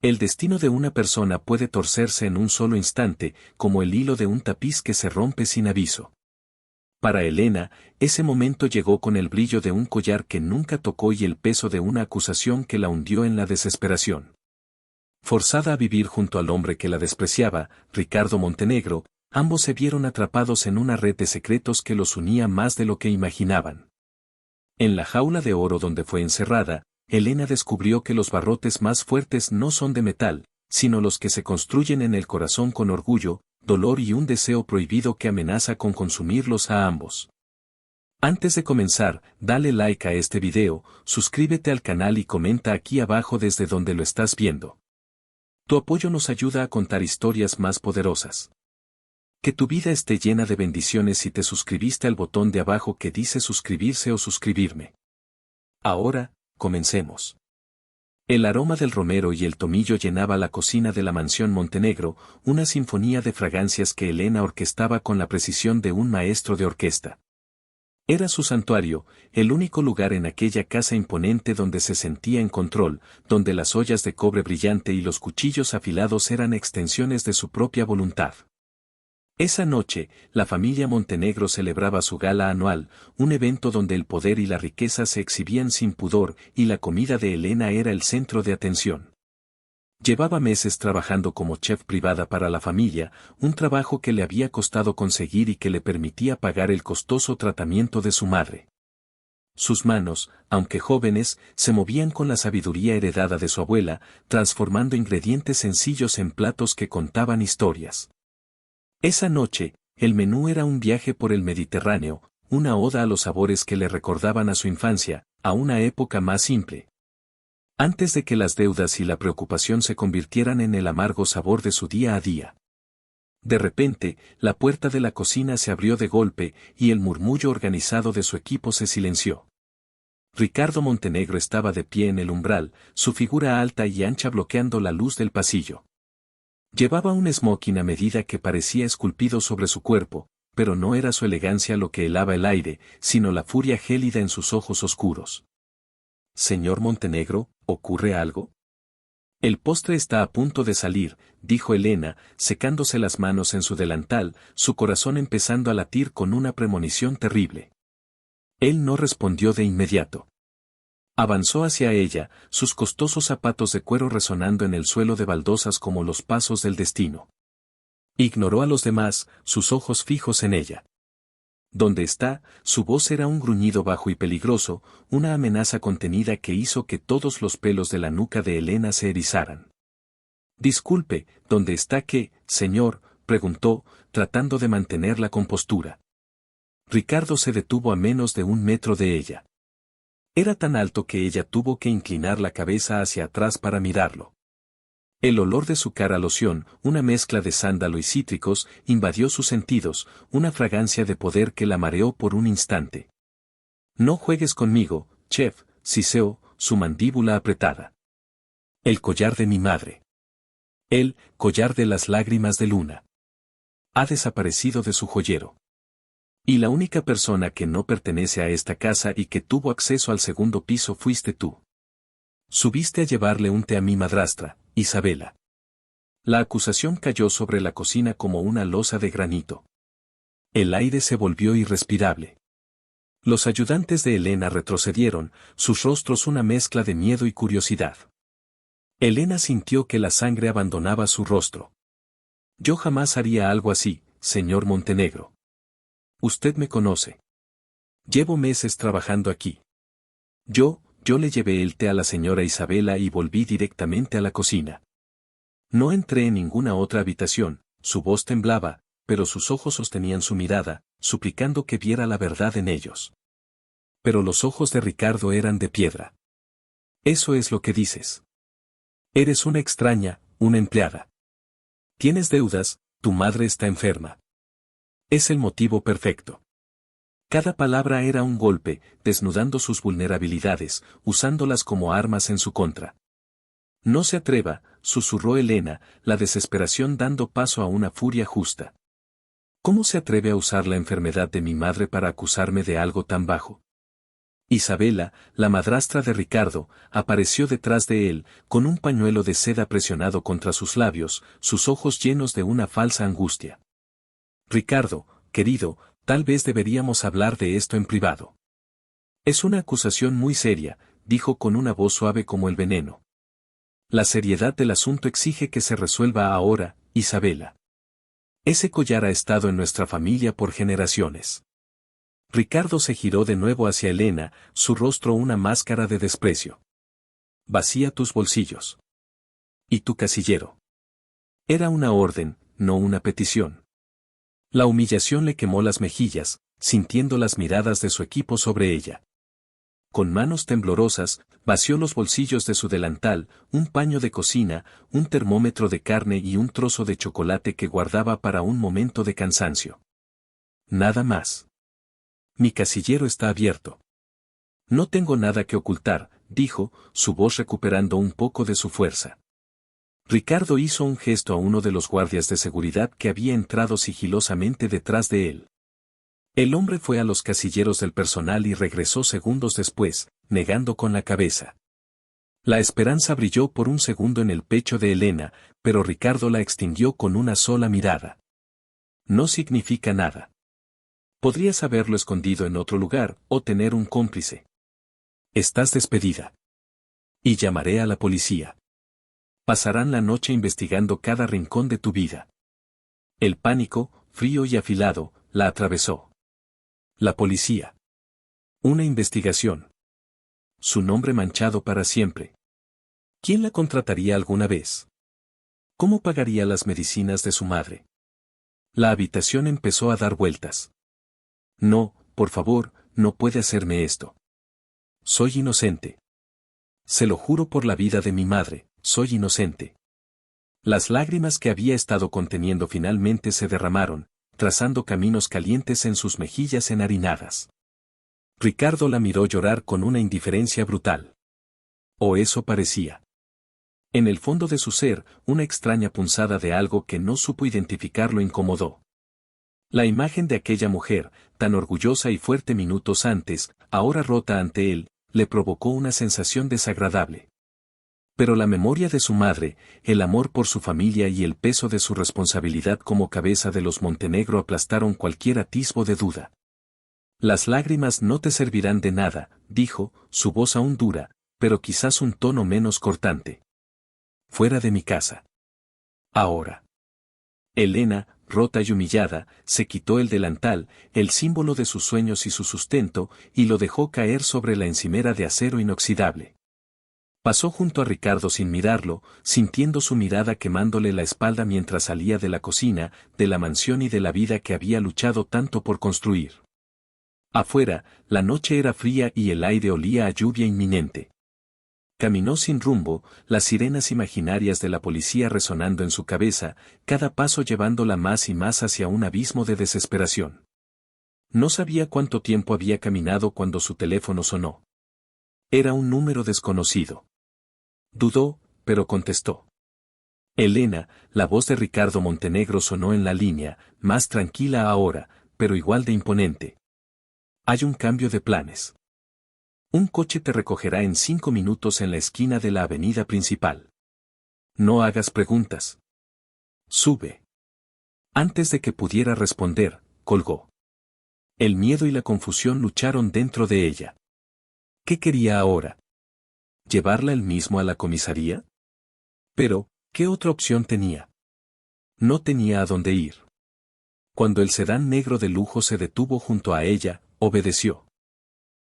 El destino de una persona puede torcerse en un solo instante, como el hilo de un tapiz que se rompe sin aviso. Para Elena, ese momento llegó con el brillo de un collar que nunca tocó y el peso de una acusación que la hundió en la desesperación. Forzada a vivir junto al hombre que la despreciaba, Ricardo Montenegro, ambos se vieron atrapados en una red de secretos que los unía más de lo que imaginaban. En la jaula de oro donde fue encerrada, Elena descubrió que los barrotes más fuertes no son de metal, sino los que se construyen en el corazón con orgullo, dolor y un deseo prohibido que amenaza con consumirlos a ambos. Antes de comenzar, dale like a este video, suscríbete al canal y comenta aquí abajo desde donde lo estás viendo. Tu apoyo nos ayuda a contar historias más poderosas. Que tu vida esté llena de bendiciones si te suscribiste al botón de abajo que dice suscribirse o suscribirme. Ahora, comencemos. El aroma del romero y el tomillo llenaba la cocina de la mansión Montenegro, una sinfonía de fragancias que Elena orquestaba con la precisión de un maestro de orquesta. Era su santuario, el único lugar en aquella casa imponente donde se sentía en control, donde las ollas de cobre brillante y los cuchillos afilados eran extensiones de su propia voluntad. Esa noche, la familia Montenegro celebraba su gala anual, un evento donde el poder y la riqueza se exhibían sin pudor y la comida de Elena era el centro de atención. Llevaba meses trabajando como chef privada para la familia, un trabajo que le había costado conseguir y que le permitía pagar el costoso tratamiento de su madre. Sus manos, aunque jóvenes, se movían con la sabiduría heredada de su abuela, transformando ingredientes sencillos en platos que contaban historias. Esa noche, el menú era un viaje por el Mediterráneo, una oda a los sabores que le recordaban a su infancia, a una época más simple. Antes de que las deudas y la preocupación se convirtieran en el amargo sabor de su día a día. De repente, la puerta de la cocina se abrió de golpe y el murmullo organizado de su equipo se silenció. Ricardo Montenegro estaba de pie en el umbral, su figura alta y ancha bloqueando la luz del pasillo. Llevaba un smoking a medida que parecía esculpido sobre su cuerpo, pero no era su elegancia lo que helaba el aire, sino la furia gélida en sus ojos oscuros. «Señor Montenegro, ¿ocurre algo?» «El postre está a punto de salir», dijo Elena, secándose las manos en su delantal, su corazón empezando a latir con una premonición terrible. Él no respondió de inmediato. Avanzó hacia ella, sus costosos zapatos de cuero resonando en el suelo de baldosas como los pasos del destino. Ignoró a los demás, sus ojos fijos en ella. «¿Dónde está?», su voz era un gruñido bajo y peligroso, una amenaza contenida que hizo que todos los pelos de la nuca de Elena se erizaran. «Disculpe, ¿dónde está qué, señor?», preguntó, tratando de mantener la compostura. Ricardo se detuvo a menos de 1 metro de ella. Era tan alto que ella tuvo que inclinar la cabeza hacia atrás para mirarlo. El olor de su cara a loción, una mezcla de sándalo y cítricos, invadió sus sentidos, una fragancia de poder que la mareó por un instante. «No juegues conmigo, chef», siseó, su mandíbula apretada. «El collar de mi madre. El collar de las lágrimas de luna. Ha desaparecido de su joyero. Y la única persona que no pertenece a esta casa y que tuvo acceso al segundo piso fuiste tú. Subiste a llevarle un té a mi madrastra, Isabela». La acusación cayó sobre la cocina como una losa de granito. El aire se volvió irrespirable. Los ayudantes de Elena retrocedieron, sus rostros una mezcla de miedo y curiosidad. Elena sintió que la sangre abandonaba su rostro. «Yo jamás haría algo así, señor Montenegro. Usted me conoce. Llevo meses trabajando aquí. Yo le llevé el té a la señora Isabela y volví directamente a la cocina. No entré en ninguna otra habitación», su voz temblaba, pero sus ojos sostenían su mirada, suplicando que viera la verdad en ellos. Pero los ojos de Ricardo eran de piedra. «Eso es lo que dices. Eres una extraña, una empleada. Tienes deudas, tu madre está enferma. Es el motivo perfecto». Cada palabra era un golpe, desnudando sus vulnerabilidades, usándolas como armas en su contra. «No se atreva», susurró Elena, la desesperación dando paso a una furia justa. «¿Cómo se atreve a usar la enfermedad de mi madre para acusarme de algo tan bajo? Isabela, la madrastra de Ricardo, apareció detrás de él, con un pañuelo de seda presionado contra sus labios, sus ojos llenos de una falsa angustia. Ricardo, querido, tal vez deberíamos hablar de esto en privado. Es una acusación muy seria, dijo con una voz suave como el veneno. La seriedad del asunto exige que se resuelva ahora, Isabela. Ese collar ha estado en nuestra familia por generaciones. Ricardo se giró de nuevo hacia Elena, su rostro una máscara de desprecio. Vacía tus bolsillos. ¿Y tu casillero? Era una orden, no una petición. La humillación le quemó las mejillas, sintiendo las miradas de su equipo sobre ella. Con manos temblorosas, vació los bolsillos de su delantal, un paño de cocina, un termómetro de carne y un trozo de chocolate que guardaba para un momento de cansancio. Nada más. Mi casillero está abierto. No tengo nada que ocultar, dijo, su voz recuperando un poco de su fuerza. Ricardo hizo un gesto a uno de los guardias de seguridad que había entrado sigilosamente detrás de él. El hombre fue a los casilleros del personal y regresó segundos después, negando con la cabeza. La esperanza brilló por un segundo en el pecho de Elena, pero Ricardo la extinguió con una sola mirada. No significa nada. Podrías haberlo escondido en otro lugar, o tener un cómplice. Estás despedida. Y llamaré a la policía. Pasarán la noche investigando cada rincón de tu vida. El pánico, frío y afilado, la atravesó. La policía. Una investigación. Su nombre manchado para siempre. ¿Quién la contrataría alguna vez? ¿Cómo pagaría las medicinas de su madre? La habitación empezó a dar vueltas. No, por favor, no puede hacerme esto. Soy inocente. Se lo juro por la vida de mi madre, soy inocente. Las lágrimas que había estado conteniendo finalmente se derramaron, trazando caminos calientes en sus mejillas enharinadas. Ricardo la miró llorar con una indiferencia brutal. O eso parecía. En el fondo de su ser, una extraña punzada de algo que no supo identificar lo incomodó. La imagen de aquella mujer, tan orgullosa y fuerte minutos antes, ahora rota ante él, le provocó una sensación desagradable. Pero la memoria de su madre, el amor por su familia y el peso de su responsabilidad como cabeza de los Montenegro aplastaron cualquier atisbo de duda. Las lágrimas no te servirán de nada, dijo, su voz aún dura, pero quizás un tono menos cortante. Fuera de mi casa. Ahora. Elena, rota y humillada, se quitó el delantal, el símbolo de sus sueños y su sustento, y lo dejó caer sobre la encimera de acero inoxidable. Pasó junto a Ricardo sin mirarlo, sintiendo su mirada quemándole la espalda mientras salía de la cocina, de la mansión y de la vida que había luchado tanto por construir. Afuera, la noche era fría y el aire olía a lluvia inminente. Caminó sin rumbo, las sirenas imaginarias de la policía resonando en su cabeza, cada paso llevándola más y más hacia un abismo de desesperación. No sabía cuánto tiempo había caminado cuando su teléfono sonó. Era un número desconocido. Dudó, pero contestó. Elena, la voz de Ricardo Montenegro sonó en la línea, más tranquila ahora, pero igual de imponente. Hay un cambio de planes. Un coche te recogerá en 5 minutos en la esquina de la avenida principal. No hagas preguntas. Sube. Antes de que pudiera responder, colgó. El miedo y la confusión lucharon dentro de ella. ¿Qué quería ahora? ¿Llevarla él mismo a la comisaría? Pero, ¿qué otra opción tenía? No tenía a dónde ir. Cuando el sedán negro de lujo se detuvo junto a ella, obedeció.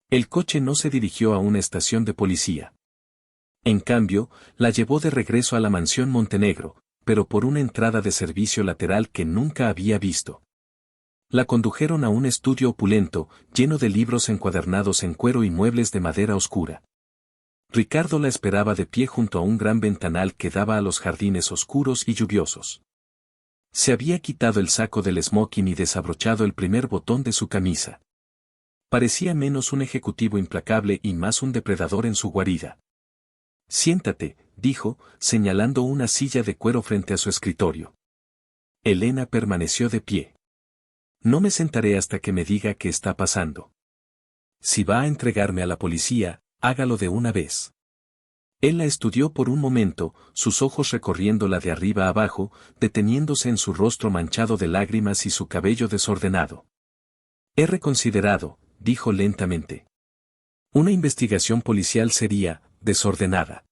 El coche no se dirigió a una estación de policía. En cambio, la llevó de regreso a la mansión Montenegro, pero por una entrada de servicio lateral que nunca había visto. La condujeron a un estudio opulento, lleno de libros encuadernados en cuero y muebles de madera oscura. Ricardo la esperaba de pie junto a un gran ventanal que daba a los jardines oscuros y lluviosos. Se había quitado el saco del smoking y desabrochado el primer botón de su camisa. Parecía menos un ejecutivo implacable y más un depredador en su guarida. Siéntate, dijo, señalando una silla de cuero frente a su escritorio. Elena permaneció de pie. No me sentaré hasta que me diga qué está pasando. Si va a entregarme a la policía, hágalo de una vez. Él la estudió por un momento, sus ojos recorriéndola de arriba a abajo, deteniéndose en su rostro manchado de lágrimas y su cabello desordenado. He reconsiderado, dijo lentamente. Una investigación policial sería, desordenada.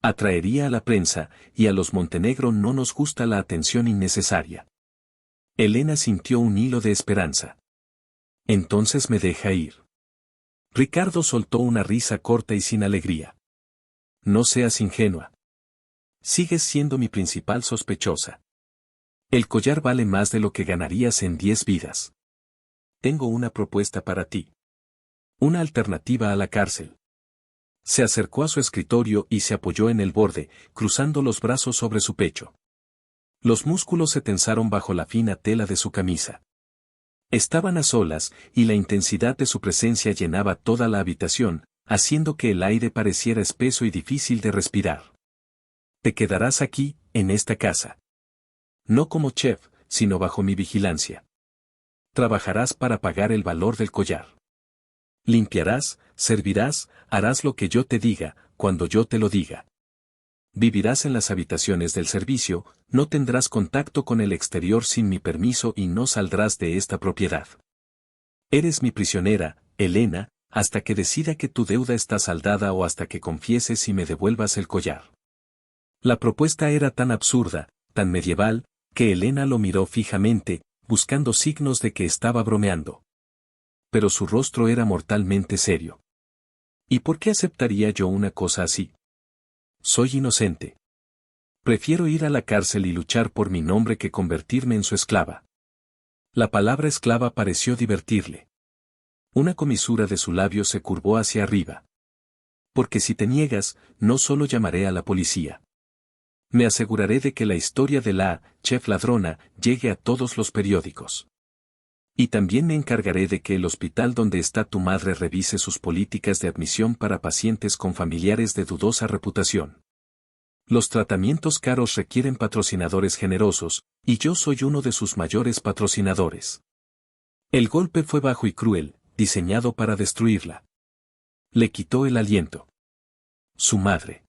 Atraería a la prensa, y a los Montenegro no nos gusta la atención innecesaria. Elena sintió un hilo de esperanza. Entonces me deja ir. Ricardo soltó una risa corta y sin alegría. No seas ingenua. Sigues siendo mi principal sospechosa. El collar vale más de lo que ganarías en 10 vidas. Tengo una propuesta para ti. Una alternativa a la cárcel. Se acercó a su escritorio y se apoyó en el borde, cruzando los brazos sobre su pecho. Los músculos se tensaron bajo la fina tela de su camisa. Estaban a solas, y la intensidad de su presencia llenaba toda la habitación, haciendo que el aire pareciera espeso y difícil de respirar. Te quedarás aquí, en esta casa. No como chef, sino bajo mi vigilancia. Trabajarás para pagar el valor del collar. Limpiarás, servirás, harás lo que yo te diga, cuando yo te lo diga. Vivirás en las habitaciones del servicio, no tendrás contacto con el exterior sin mi permiso y no saldrás de esta propiedad. Eres mi prisionera, Elena, hasta que decida que tu deuda está saldada o hasta que confieses y me devuelvas el collar. La propuesta era tan absurda, tan medieval, que Elena lo miró fijamente, buscando signos de que estaba bromeando. Pero su rostro era mortalmente serio. ¿Y por qué aceptaría yo una cosa así? Soy inocente. Prefiero ir a la cárcel y luchar por mi nombre que convertirme en su esclava. La palabra esclava pareció divertirle. Una comisura de su labio se curvó hacia arriba. Porque si te niegas, no solo llamaré a la policía. Me aseguraré de que la historia de la chef ladrona llegue a todos los periódicos. Y también me encargaré de que el hospital donde está tu madre revise sus políticas de admisión para pacientes con familiares de dudosa reputación. Los tratamientos caros requieren patrocinadores generosos, y yo soy uno de sus mayores patrocinadores. El golpe fue bajo y cruel, diseñado para destruirla. Le quitó el aliento. Su madre.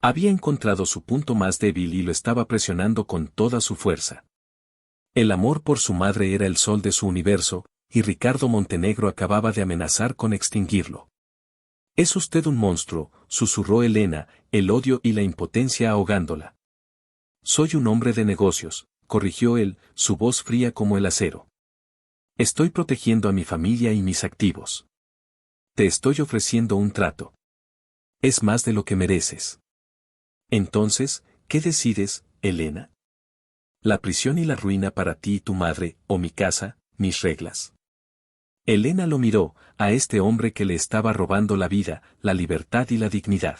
Había encontrado su punto más débil y lo estaba presionando con toda su fuerza. El amor por su madre era el sol de su universo, y Ricardo Montenegro acababa de amenazar con extinguirlo. Es usted un monstruo, susurró Elena, el odio y la impotencia ahogándola. Soy un hombre de negocios, corrigió él, su voz fría como el acero. Estoy protegiendo a mi familia y mis activos. Te estoy ofreciendo un trato. Es más de lo que mereces. Entonces, ¿qué decides, Elena? La prisión y la ruina para ti y tu madre, o mi casa, mis reglas. Elena lo miró, a este hombre que le estaba robando la vida, la libertad y la dignidad.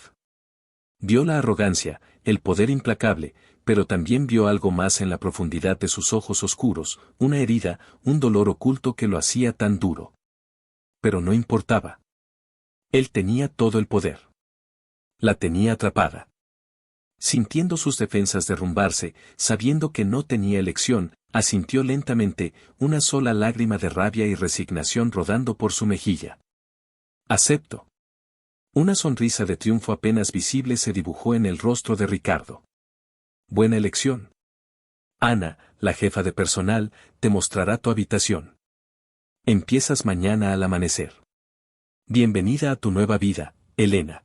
Vio la arrogancia, el poder implacable, pero también vio algo más en la profundidad de sus ojos oscuros, una herida, un dolor oculto que lo hacía tan duro. Pero no importaba. Él tenía todo el poder. La tenía atrapada. Sintiendo sus defensas derrumbarse, sabiendo que no tenía elección, asintió lentamente, una sola lágrima de rabia y resignación rodando por su mejilla. Acepto. Una sonrisa de triunfo apenas visible se dibujó en el rostro de Ricardo. Buena elección. Ana, la jefa de personal, te mostrará tu habitación. Empiezas mañana al amanecer. Bienvenida a tu nueva vida, Elena.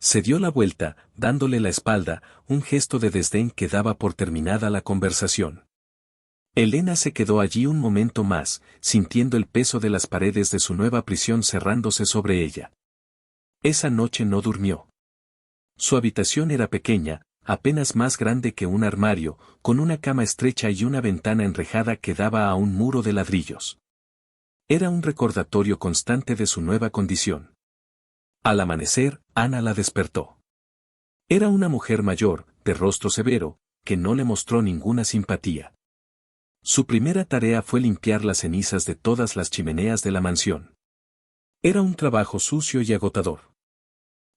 Se dio la vuelta, dándole la espalda, un gesto de desdén que daba por terminada la conversación. Elena se quedó allí un momento más, sintiendo el peso de las paredes de su nueva prisión cerrándose sobre ella. Esa noche no durmió. Su habitación era pequeña, apenas más grande que un armario, con una cama estrecha y una ventana enrejada que daba a un muro de ladrillos. Era un recordatorio constante de su nueva condición. Al amanecer, Ana la despertó. Era una mujer mayor, de rostro severo, que no le mostró ninguna simpatía. Su primera tarea fue limpiar las cenizas de todas las chimeneas de la mansión. Era un trabajo sucio y agotador.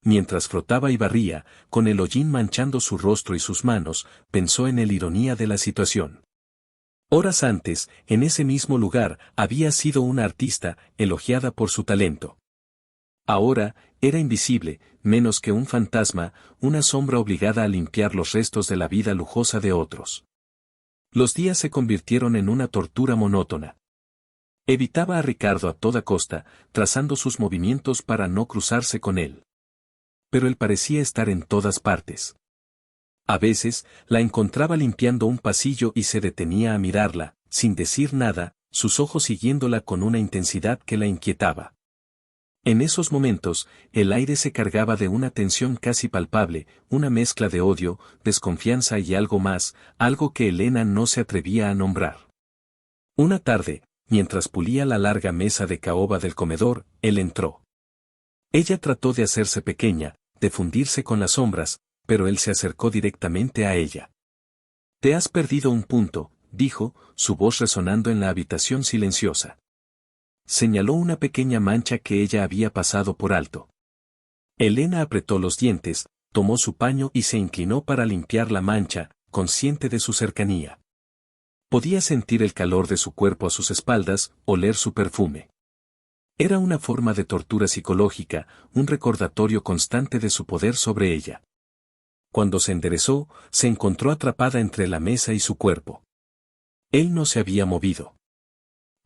Mientras frotaba y barría, con el hollín manchando su rostro y sus manos, pensó en la ironía de la situación. Horas antes, en ese mismo lugar, había sido una artista, elogiada por su talento. Ahora, era invisible, menos que un fantasma, una sombra obligada a limpiar los restos de la vida lujosa de otros. Los días se convirtieron en una tortura monótona. Evitaba a Ricardo a toda costa, trazando sus movimientos para no cruzarse con él. Pero él parecía estar en todas partes. A veces, la encontraba limpiando un pasillo y se detenía a mirarla, sin decir nada, sus ojos siguiéndola con una intensidad que la inquietaba. En esos momentos, el aire se cargaba de una tensión casi palpable, una mezcla de odio, desconfianza y algo más, algo que Elena no se atrevía a nombrar. Una tarde, mientras pulía la larga mesa de caoba del comedor, él entró. Ella trató de hacerse pequeña, de fundirse con las sombras, pero él se acercó directamente a ella. «Te has perdido un punto», dijo, su voz resonando en la habitación silenciosa. Señaló una pequeña mancha que ella había pasado por alto. Elena apretó los dientes, tomó su paño y se inclinó para limpiar la mancha, consciente de su cercanía. Podía sentir el calor de su cuerpo a sus espaldas, oler su perfume. Era una forma de tortura psicológica, un recordatorio constante de su poder sobre ella. Cuando se enderezó, se encontró atrapada entre la mesa y su cuerpo. Él no se había movido.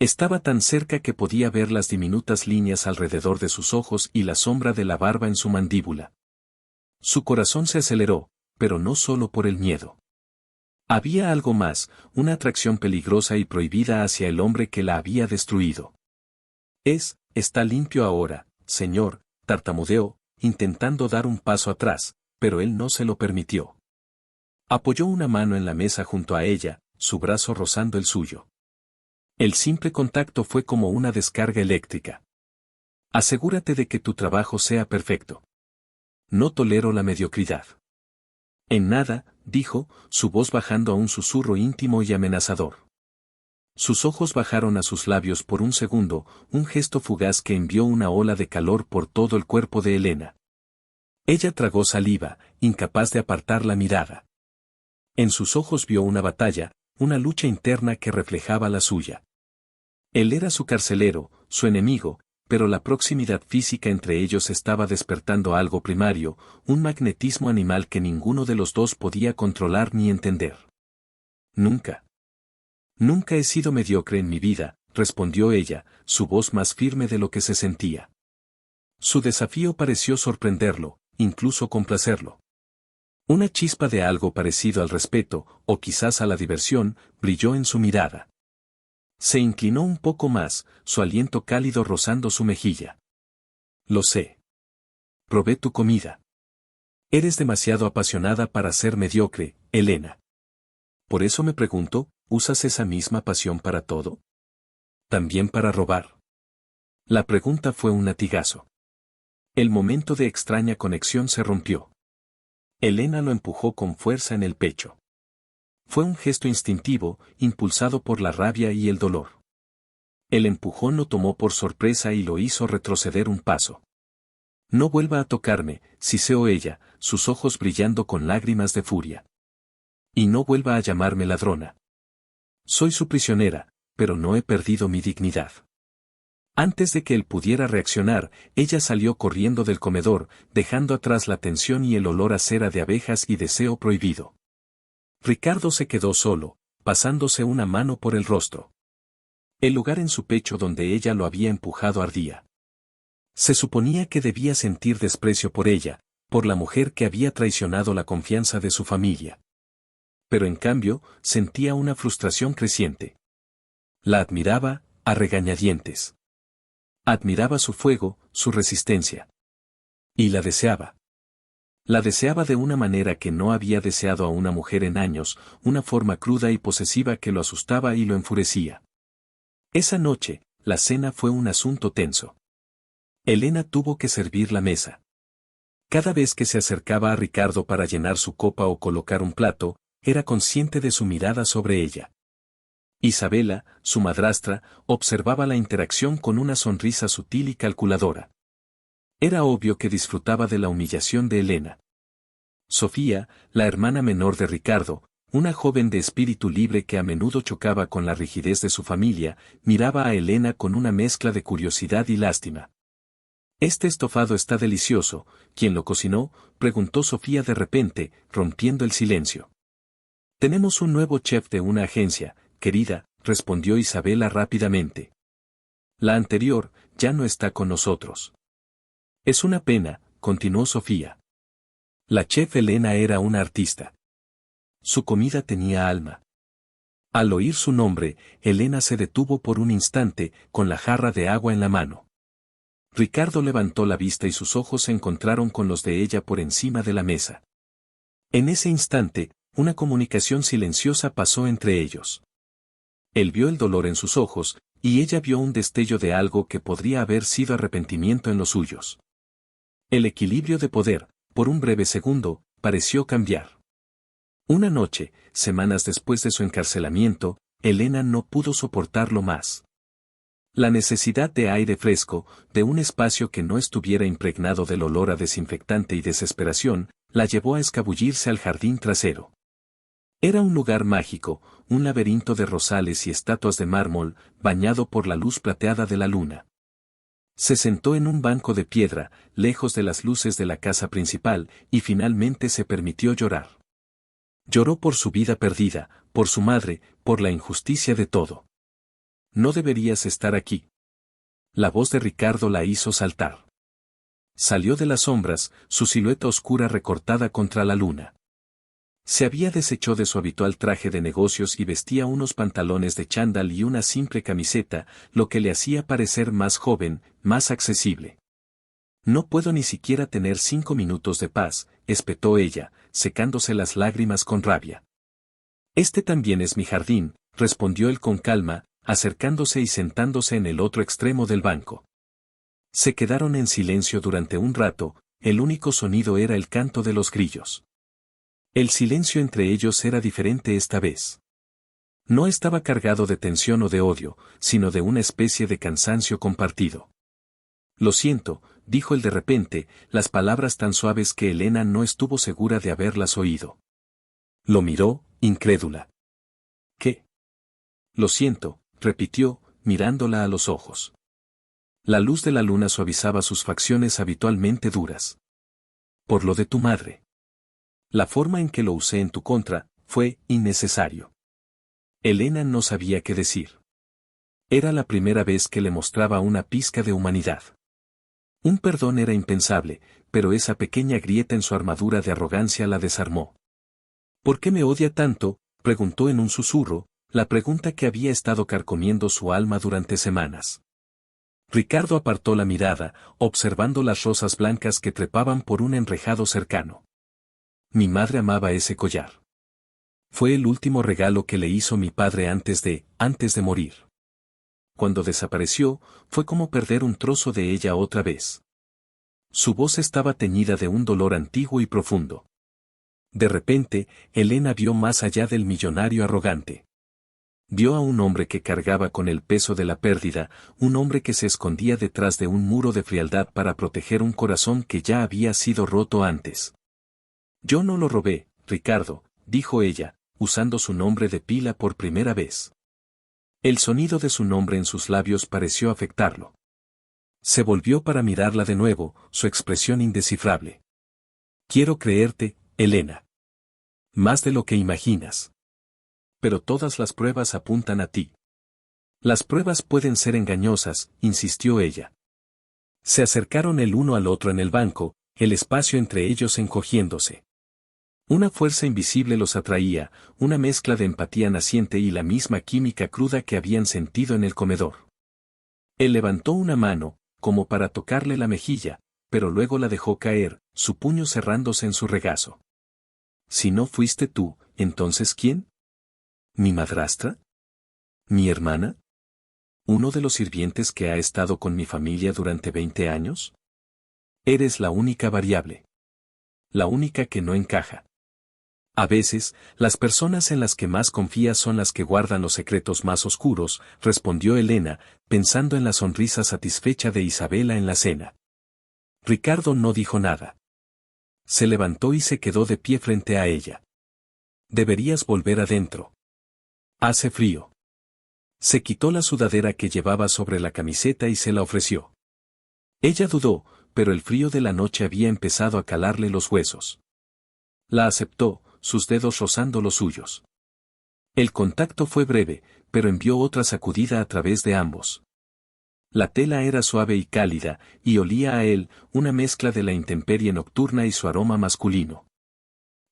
Estaba tan cerca que podía ver las diminutas líneas alrededor de sus ojos y la sombra de la barba en su mandíbula. Su corazón se aceleró, pero no solo por el miedo. Había algo más, una atracción peligrosa y prohibida hacia el hombre que la había destruido. Está limpio ahora, señor», tartamudeó, intentando dar un paso atrás, pero él no se lo permitió. Apoyó una mano en la mesa junto a ella, su brazo rozando el suyo. El simple contacto fue como una descarga eléctrica. «Asegúrate de que tu trabajo sea perfecto. No tolero la mediocridad». «En nada», dijo, su voz bajando a un susurro íntimo y amenazador. Sus ojos bajaron a sus labios por un segundo, un gesto fugaz que envió una ola de calor por todo el cuerpo de Elena. Ella tragó saliva, incapaz de apartar la mirada. En sus ojos vio una batalla, una lucha interna que reflejaba la suya. Él era su carcelero, su enemigo, pero la proximidad física entre ellos estaba despertando algo primario, un magnetismo animal que ninguno de los dos podía controlar ni entender. «Nunca. Nunca he sido mediocre en mi vida», respondió ella, su voz más firme de lo que se sentía. Su desafío pareció sorprenderlo, incluso complacerlo. Una chispa de algo parecido al respeto, o quizás a la diversión, brilló en su mirada. Se inclinó un poco más, su aliento cálido rozando su mejilla. «Lo sé. Probé tu comida. Eres demasiado apasionada para ser mediocre, Elena. Por eso me pregunto, ¿usas esa misma pasión para todo? ¿También para robar?» La pregunta fue un latigazo. El momento de extraña conexión se rompió. Elena lo empujó con fuerza en el pecho. Fue un gesto instintivo, impulsado por la rabia y el dolor. El empujón lo tomó por sorpresa y lo hizo retroceder un paso. «No vuelva a tocarme», siseó ella, sus ojos brillando con lágrimas de furia. «Y no vuelva a llamarme ladrona. Soy su prisionera, pero no he perdido mi dignidad». Antes de que él pudiera reaccionar, ella salió corriendo del comedor, dejando atrás la tensión y el olor a cera de abejas y deseo prohibido. Ricardo se quedó solo, pasándose una mano por el rostro. El lugar en su pecho donde ella lo había empujado ardía. Se suponía que debía sentir desprecio por ella, por la mujer que había traicionado la confianza de su familia. Pero en cambio, sentía una frustración creciente. La admiraba, a regañadientes. Admiraba su fuego, su resistencia. Y la deseaba. La deseaba de una manera que no había deseado a una mujer en años, una forma cruda y posesiva que lo asustaba y lo enfurecía. Esa noche, la cena fue un asunto tenso. Elena tuvo que servir la mesa. Cada vez que se acercaba a Ricardo para llenar su copa o colocar un plato, era consciente de su mirada sobre ella. Isabela, su madrastra, observaba la interacción con una sonrisa sutil y calculadora. Era obvio que disfrutaba de la humillación de Elena. Sofía, la hermana menor de Ricardo, Una joven de espíritu libre que a menudo chocaba con la rigidez de su familia, miraba a Elena con una mezcla de curiosidad y lástima. «Este estofado está delicioso. ¿Quién lo cocinó?», preguntó Sofía de repente, rompiendo el silencio. «Tenemos un nuevo chef de una agencia, querida», respondió Isabela rápidamente. «La anterior, ya no está con nosotros». «Es una pena», continuó Sofía. La chef Elena era una artista. Su comida tenía alma. Al oír su nombre, Elena se detuvo por un instante, con la jarra de agua en la mano. Ricardo levantó la vista y sus ojos se encontraron con los de ella por encima de la mesa. En ese instante, una comunicación silenciosa pasó entre ellos. Él vio el dolor en sus ojos, y ella vio un destello de algo que podría haber sido arrepentimiento en los suyos. El equilibrio de poder, por un breve segundo, pareció cambiar. Una noche, semanas después de su encarcelamiento, Elena no pudo soportarlo más. La necesidad de aire fresco, de un espacio que no estuviera impregnado del olor a desinfectante y desesperación, la llevó a escabullirse al jardín trasero. Era un lugar mágico, un laberinto de rosales y estatuas de mármol, bañado por la luz plateada de la luna. Se sentó en un banco de piedra, lejos de las luces de la casa principal, y finalmente se permitió llorar. Lloró por su vida perdida, por su madre, por la injusticia de todo. «No deberías estar aquí». La voz de Ricardo la hizo saltar. Salió de las sombras, su silueta oscura recortada contra la luna. Se había deshecho de su habitual traje de negocios y vestía unos pantalones de chándal y una simple camiseta, lo que le hacía parecer más joven, más accesible. «No puedo ni siquiera tener 5 minutos de paz», espetó ella, secándose las lágrimas con rabia. «Este también es mi jardín», respondió él con calma, acercándose y sentándose en el otro extremo del banco. Se quedaron en silencio durante un rato, el único sonido era el canto de los grillos. El silencio entre ellos era diferente esta vez. No estaba cargado de tensión o de odio, sino de una especie de cansancio compartido. «Lo siento», dijo él de repente, las palabras tan suaves que Elena no estuvo segura de haberlas oído. Lo miró, incrédula. «¿Qué?» «Lo siento», repitió, mirándola a los ojos. La luz de la luna suavizaba sus facciones habitualmente duras. «Por lo de tu madre. La forma en que lo usé en tu contra, fue innecesario». Elena no sabía qué decir. Era la primera vez que le mostraba una pizca de humanidad. Un perdón era impensable, pero esa pequeña grieta en su armadura de arrogancia la desarmó. «¿Por qué me odia tanto?», preguntó en un susurro, la pregunta que había estado carcomiendo su alma durante semanas. Ricardo apartó la mirada, observando las rosas blancas que trepaban por un enrejado cercano. «Mi madre amaba ese collar. Fue el último regalo que le hizo mi padre antes de morir. Cuando desapareció, fue como perder un trozo de ella otra vez». Su voz estaba teñida de un dolor antiguo y profundo. De repente, Elena vio más allá del millonario arrogante. Vio a un hombre que cargaba con el peso de la pérdida, un hombre que se escondía detrás de un muro de frialdad para proteger un corazón que ya había sido roto antes. «Yo no lo robé, Ricardo», dijo ella, usando su nombre de pila por primera vez. El sonido de su nombre en sus labios pareció afectarlo. Se volvió para mirarla de nuevo, su expresión indescifrable. «Quiero creerte, Elena. Más de lo que imaginas. Pero todas las pruebas apuntan a ti». «Las pruebas pueden ser engañosas», insistió ella. Se acercaron el uno al otro en el banco, el espacio entre ellos encogiéndose. Una fuerza invisible los atraía, una mezcla de empatía naciente y la misma química cruda que habían sentido en el comedor. Él levantó una mano, como para tocarle la mejilla, pero luego la dejó caer, su puño cerrándose en su regazo. «Si no fuiste tú, ¿entonces quién? ¿Mi madrastra? ¿Mi hermana? ¿Uno de los sirvientes que ha estado con mi familia durante 20 años? Eres la única variable. La única que no encaja. A veces, las personas en las que más confías son las que guardan los secretos más oscuros», respondió Elena, pensando en la sonrisa satisfecha de Isabela en la cena. Ricardo no dijo nada. Se levantó y se quedó de pie frente a ella. Deberías volver adentro. Hace frío. Se quitó la sudadera que llevaba sobre la camiseta y se la ofreció. Ella dudó, pero el frío de la noche había empezado a calarle los huesos. La aceptó, sus dedos rozando los suyos. El contacto fue breve, pero envió otra sacudida a través de ambos. La tela era suave y cálida, y olía a él, una mezcla de la intemperie nocturna y su aroma masculino.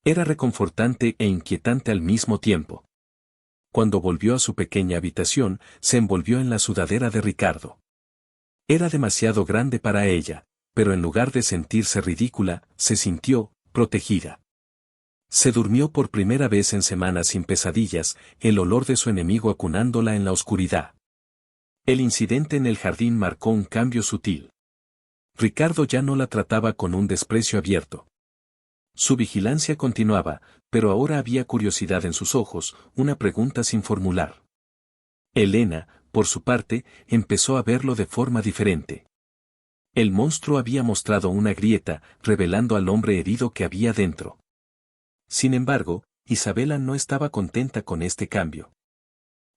Era reconfortante e inquietante al mismo tiempo. Cuando volvió a su pequeña habitación, se envolvió en la sudadera de Ricardo. Era demasiado grande para ella, pero en lugar de sentirse ridícula, se sintió protegida. Se durmió por primera vez en semanas sin pesadillas, el olor de su enemigo acunándola en la oscuridad. El incidente en el jardín marcó un cambio sutil. Ricardo ya no la trataba con un desprecio abierto. Su vigilancia continuaba, pero ahora había curiosidad en sus ojos, una pregunta sin formular. Elena, por su parte, empezó a verlo de forma diferente. El monstruo había mostrado una grieta, revelando al hombre herido que había dentro. Sin embargo, Isabela no estaba contenta con este cambio.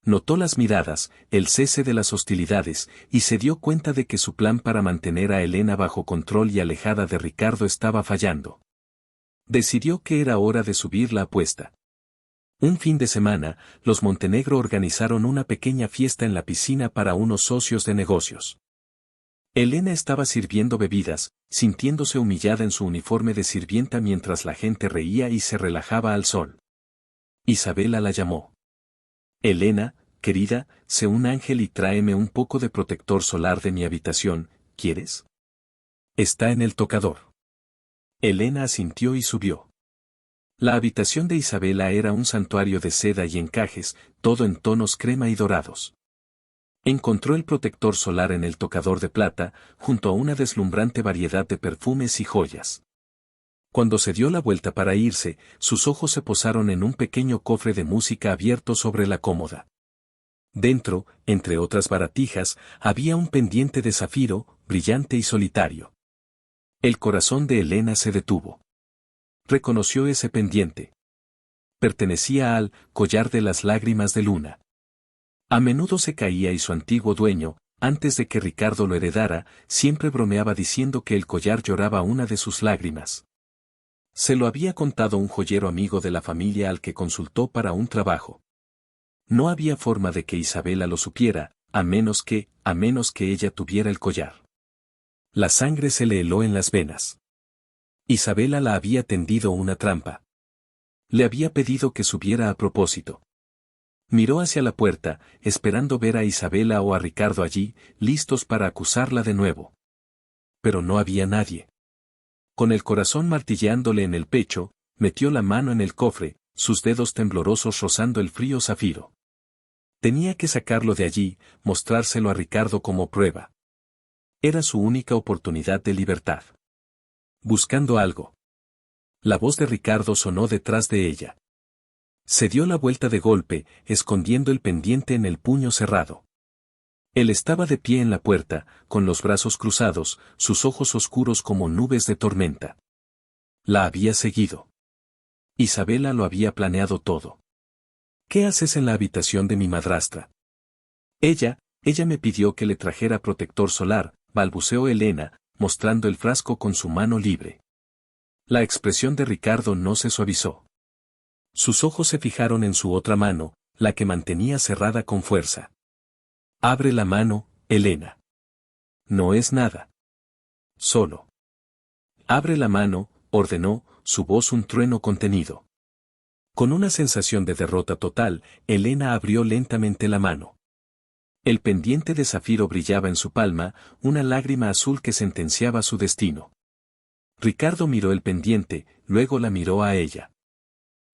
Notó las miradas, el cese de las hostilidades, y se dio cuenta de que su plan para mantener a Elena bajo control y alejada de Ricardo estaba fallando. Decidió que era hora de subir la apuesta. Un fin de semana, los Montenegro organizaron una pequeña fiesta en la piscina para unos socios de negocios. Elena estaba sirviendo bebidas, sintiéndose humillada en su uniforme de sirvienta mientras la gente reía y se relajaba al sol. Isabela la llamó. Elena, querida, sé un ángel y tráeme un poco de protector solar de mi habitación, ¿quieres? Está en el tocador. Elena asintió y subió. La habitación de Isabela era un santuario de seda y encajes, todo en tonos crema y dorados. Encontró el protector solar en el tocador de plata, junto a una deslumbrante variedad de perfumes y joyas. Cuando se dio la vuelta para irse, sus ojos se posaron en un pequeño cofre de música abierto sobre la cómoda. Dentro, entre otras baratijas, había un pendiente de zafiro, brillante y solitario. El corazón de Elena se detuvo. Reconoció ese pendiente. Pertenecía al collar de las lágrimas de Luna. A menudo se caía y su antiguo dueño, antes de que Ricardo lo heredara, siempre bromeaba diciendo que el collar lloraba una de sus lágrimas. Se lo había contado un joyero amigo de la familia al que consultó para un trabajo. No había forma de que Isabela lo supiera, a menos que ella tuviera el collar. La sangre se le heló en las venas. Isabela la había tendido una trampa. Le había pedido que subiera a propósito. Miró hacia la puerta, esperando ver a Isabela o a Ricardo allí, listos para acusarla de nuevo. Pero no había nadie. Con el corazón martilleándole en el pecho, metió la mano en el cofre, sus dedos temblorosos rozando el frío zafiro. Tenía que sacarlo de allí, mostrárselo a Ricardo como prueba. Era su única oportunidad de libertad. Buscando algo. La voz de Ricardo sonó detrás de ella. Se dio la vuelta de golpe, escondiendo el pendiente en el puño cerrado. Él estaba de pie en la puerta, con los brazos cruzados, sus ojos oscuros como nubes de tormenta. La había seguido. Isabela lo había planeado todo. ¿Qué haces en la habitación de mi madrastra? Ella me pidió que le trajera protector solar, balbuceó Elena, mostrando el frasco con su mano libre. La expresión de Ricardo no se suavizó. Sus ojos se fijaron en su otra mano, la que mantenía cerrada con fuerza. Abre la mano, Elena. No es nada. Solo. Abre la mano, ordenó, su voz un trueno contenido. Con una sensación de derrota total, Elena abrió lentamente la mano. El pendiente de zafiro brillaba en su palma, una lágrima azul que sentenciaba su destino. Ricardo miró el pendiente, luego la miró a ella.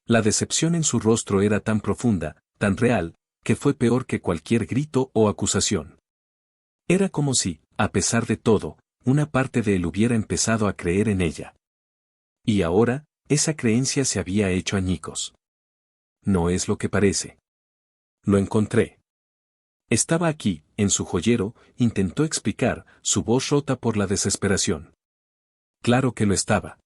La decepción en su rostro era tan profunda, tan real, que fue peor que cualquier grito o acusación. Era como si, a pesar de todo, una parte de él hubiera empezado a creer en ella. Y ahora, esa creencia se había hecho añicos. No es lo que parece. Lo encontré. Estaba aquí, en su joyero, intentó explicar, su voz rota por la desesperación. Claro que lo estaba.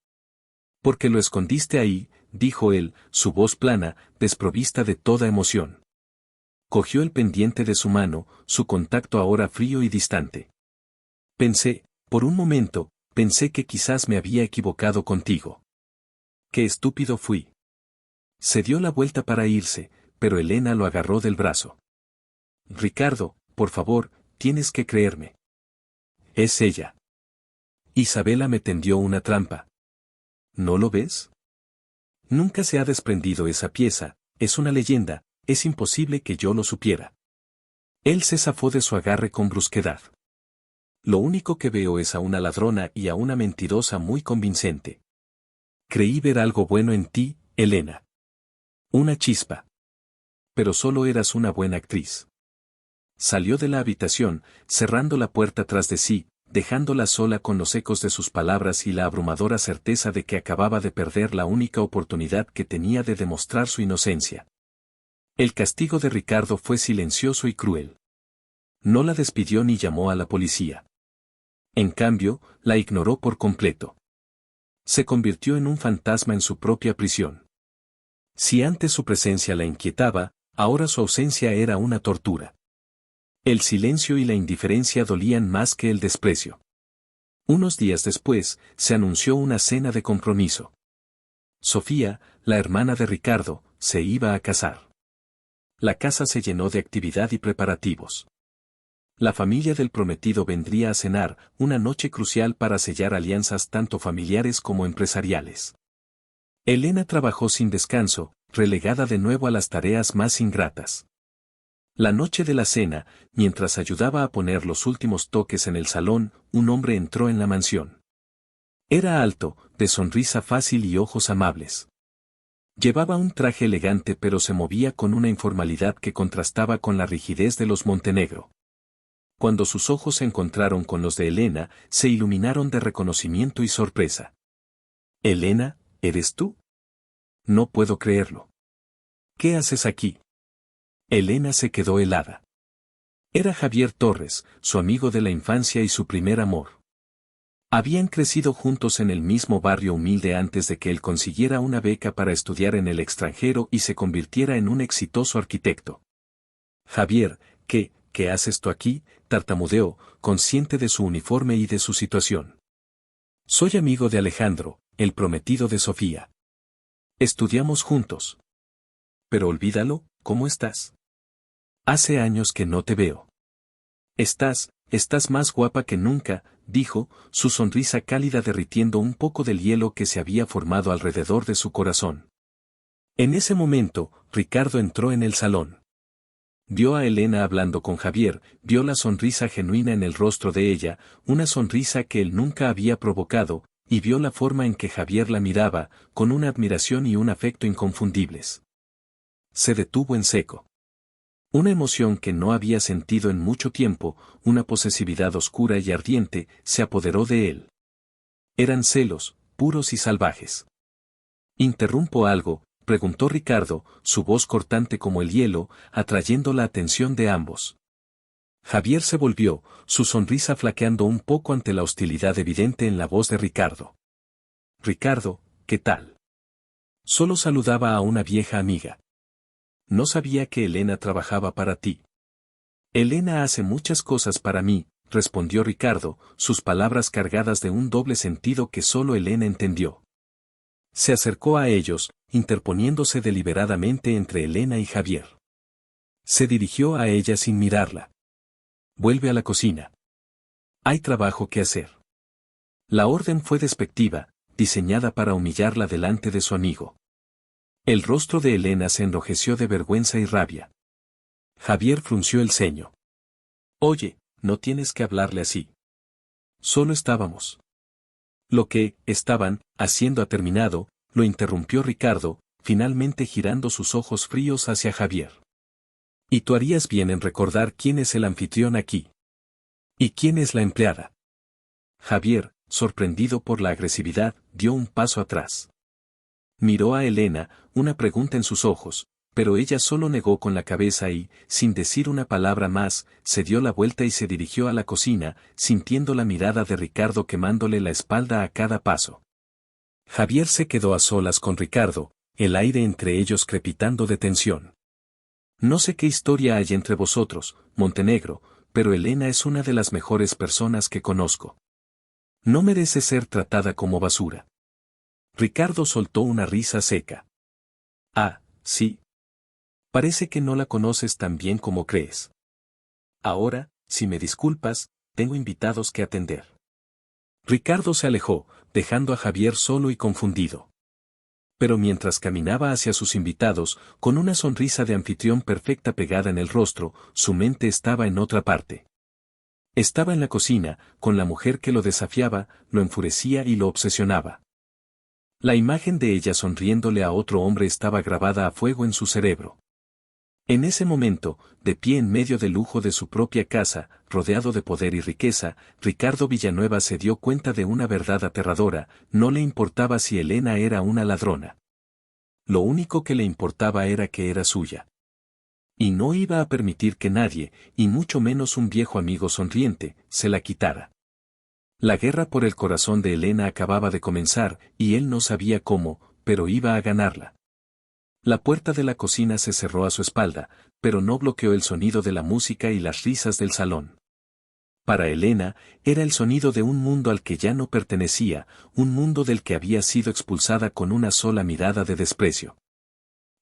Porque lo escondiste ahí, dijo él, su voz plana, desprovista de toda emoción. Cogió el pendiente de su mano, su contacto ahora frío y distante. Pensé, por un momento, pensé que quizás me había equivocado contigo. Qué estúpido fui. Se dio la vuelta para irse, pero Elena lo agarró del brazo. Ricardo, por favor, tienes que creerme. Es ella. Isabela me tendió una trampa. ¿No lo ves? Nunca se ha desprendido esa pieza, es una leyenda, es imposible que yo lo supiera. Él se zafó de su agarre con brusquedad. Lo único que veo es a una ladrona y a una mentirosa muy convincente. Creí ver algo bueno en ti, Elena. Una chispa. Pero solo eras una buena actriz. Salió de la habitación, cerrando la puerta tras de sí, dejándola sola con los ecos de sus palabras y la abrumadora certeza de que acababa de perder la única oportunidad que tenía de demostrar su inocencia. El castigo de Ricardo fue silencioso y cruel. No la despidió ni llamó a la policía. En cambio, la ignoró por completo. Se convirtió en un fantasma en su propia prisión. Si antes su presencia la inquietaba, ahora su ausencia era una tortura. El silencio y la indiferencia dolían más que el desprecio. Unos días después, se anunció una cena de compromiso. Sofía, la hermana de Ricardo, se iba a casar. La casa se llenó de actividad y preparativos. La familia del prometido vendría a cenar, una noche crucial para sellar alianzas tanto familiares como empresariales. Elena trabajó sin descanso, relegada de nuevo a las tareas más ingratas. La noche de la cena, mientras ayudaba a poner los últimos toques en el salón, un hombre entró en la mansión. Era alto, de sonrisa fácil y ojos amables. Llevaba un traje elegante pero se movía con una informalidad que contrastaba con la rigidez de los Montenegro. Cuando sus ojos se encontraron con los de Elena, se iluminaron de reconocimiento y sorpresa. «Elena, ¿eres tú? No puedo creerlo. ¿Qué haces aquí?» Elena se quedó helada. Era Javier Torres, su amigo de la infancia y su primer amor. Habían crecido juntos en el mismo barrio humilde antes de que él consiguiera una beca para estudiar en el extranjero y se convirtiera en un exitoso arquitecto. «Javier, ¿qué haces tú aquí?», tartamudeó, consciente de su uniforme y de su situación. «Soy amigo de Alejandro, el prometido de Sofía. Estudiamos juntos». «Pero olvídalo, ¿cómo estás? Hace años que no te veo». Estás más guapa que nunca», dijo, su sonrisa cálida derritiendo un poco del hielo que se había formado alrededor de su corazón. En ese momento, Ricardo entró en el salón. Vio a Elena hablando con Javier, vio la sonrisa genuina en el rostro de ella, una sonrisa que él nunca había provocado, y vio la forma en que Javier la miraba, con una admiración y un afecto inconfundibles. Se detuvo en seco. Una emoción que no había sentido en mucho tiempo, una posesividad oscura y ardiente, se apoderó de él. Eran celos, puros y salvajes. «¿Interrumpo algo?», preguntó Ricardo, su voz cortante como el hielo, atrayendo la atención de ambos. Javier se volvió, su sonrisa flaqueando un poco ante la hostilidad evidente en la voz de Ricardo. «Ricardo, ¿qué tal?». Solo saludaba a una vieja amiga. «No sabía que Elena trabajaba para ti». «Elena hace muchas cosas para mí», respondió Ricardo, sus palabras cargadas de un doble sentido que solo Elena entendió. Se acercó a ellos, interponiéndose deliberadamente entre Elena y Javier. Se dirigió a ella sin mirarla. «Vuelve a la cocina. Hay trabajo que hacer». La orden fue despectiva, diseñada para humillarla delante de su amigo. El rostro de Elena se enrojeció de vergüenza y rabia. Javier frunció el ceño. «Oye, no tienes que hablarle así. Solo estábamos». Lo que estaban haciendo ha terminado, lo interrumpió Ricardo, finalmente girando sus ojos fríos hacia Javier. «Y tú harías bien en recordar quién es el anfitrión aquí. ¿Y quién es la empleada?». Javier, sorprendido por la agresividad, dio un paso atrás. Miró a Elena, una pregunta en sus ojos, pero ella solo negó con la cabeza y, sin decir una palabra más, se dio la vuelta y se dirigió a la cocina, sintiendo la mirada de Ricardo quemándole la espalda a cada paso. Javier se quedó a solas con Ricardo, el aire entre ellos crepitando de tensión. No sé qué historia hay entre vosotros, Montenegro, pero Elena es una de las mejores personas que conozco. No merece ser tratada como basura. Ricardo soltó una risa seca. Ah, sí. Parece que no la conoces tan bien como crees. Ahora, si me disculpas, tengo invitados que atender. Ricardo se alejó, dejando a Javier solo y confundido. Pero mientras caminaba hacia sus invitados, con una sonrisa de anfitrión perfecta pegada en el rostro, su mente estaba en otra parte. Estaba en la cocina, con la mujer que lo desafiaba, lo enfurecía y lo obsesionaba. La imagen de ella sonriéndole a otro hombre estaba grabada a fuego en su cerebro. En ese momento, de pie en medio del lujo de su propia casa, rodeado de poder y riqueza, Ricardo Villanueva se dio cuenta de una verdad aterradora: no le importaba si Elena era una ladrona. Lo único que le importaba era que era suya. Y no iba a permitir que nadie, y mucho menos un viejo amigo sonriente, se la quitara. La guerra por el corazón de Elena acababa de comenzar, y él no sabía cómo, pero iba a ganarla. La puerta de la cocina se cerró a su espalda, pero no bloqueó el sonido de la música y las risas del salón. Para Elena, era el sonido de un mundo al que ya no pertenecía, un mundo del que había sido expulsada con una sola mirada de desprecio.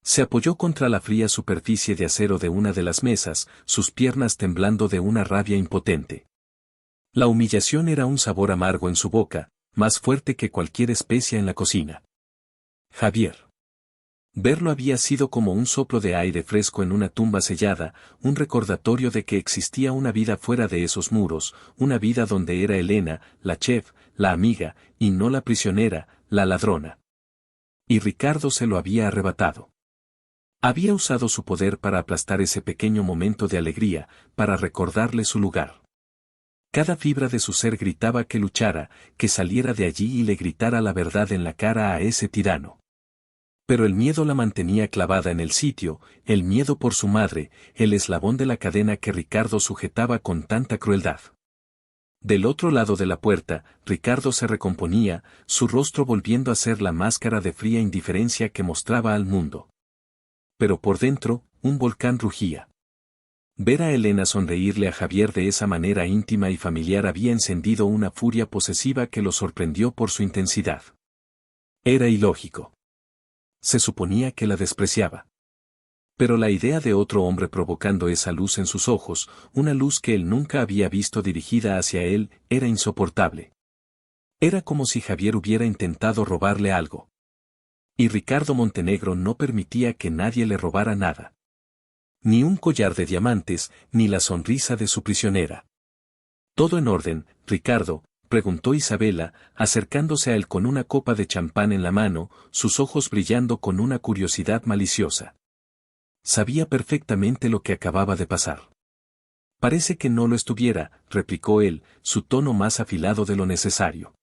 Se apoyó contra la fría superficie de acero de una de las mesas, sus piernas temblando de una rabia impotente. La humillación era un sabor amargo en su boca, más fuerte que cualquier especia en la cocina. Javier. Verlo había sido como un soplo de aire fresco en una tumba sellada, un recordatorio de que existía una vida fuera de esos muros, una vida donde era Elena, la chef, la amiga, y no la prisionera, la ladrona. Y Ricardo se lo había arrebatado. Había usado su poder para aplastar ese pequeño momento de alegría, para recordarle su lugar. Cada fibra de su ser gritaba que luchara, que saliera de allí y le gritara la verdad en la cara a ese tirano. Pero el miedo la mantenía clavada en el sitio, el miedo por su madre, el eslabón de la cadena que Ricardo sujetaba con tanta crueldad. Del otro lado de la puerta, Ricardo se recomponía, su rostro volviendo a ser la máscara de fría indiferencia que mostraba al mundo. Pero por dentro, un volcán rugía. Ver a Elena sonreírle a Javier de esa manera íntima y familiar había encendido una furia posesiva que lo sorprendió por su intensidad. Era ilógico. Se suponía que la despreciaba. Pero la idea de otro hombre provocando esa luz en sus ojos, una luz que él nunca había visto dirigida hacia él, era insoportable. Era como si Javier hubiera intentado robarle algo. Y Ricardo Montenegro no permitía que nadie le robara nada. Ni un collar de diamantes, ni la sonrisa de su prisionera. «¿Todo en orden, Ricardo?», preguntó Isabela, acercándose a él con una copa de champán en la mano, sus ojos brillando con una curiosidad maliciosa. Sabía perfectamente lo que acababa de pasar. «Parece que no lo estuviera», replicó él, su tono más afilado de lo necesario.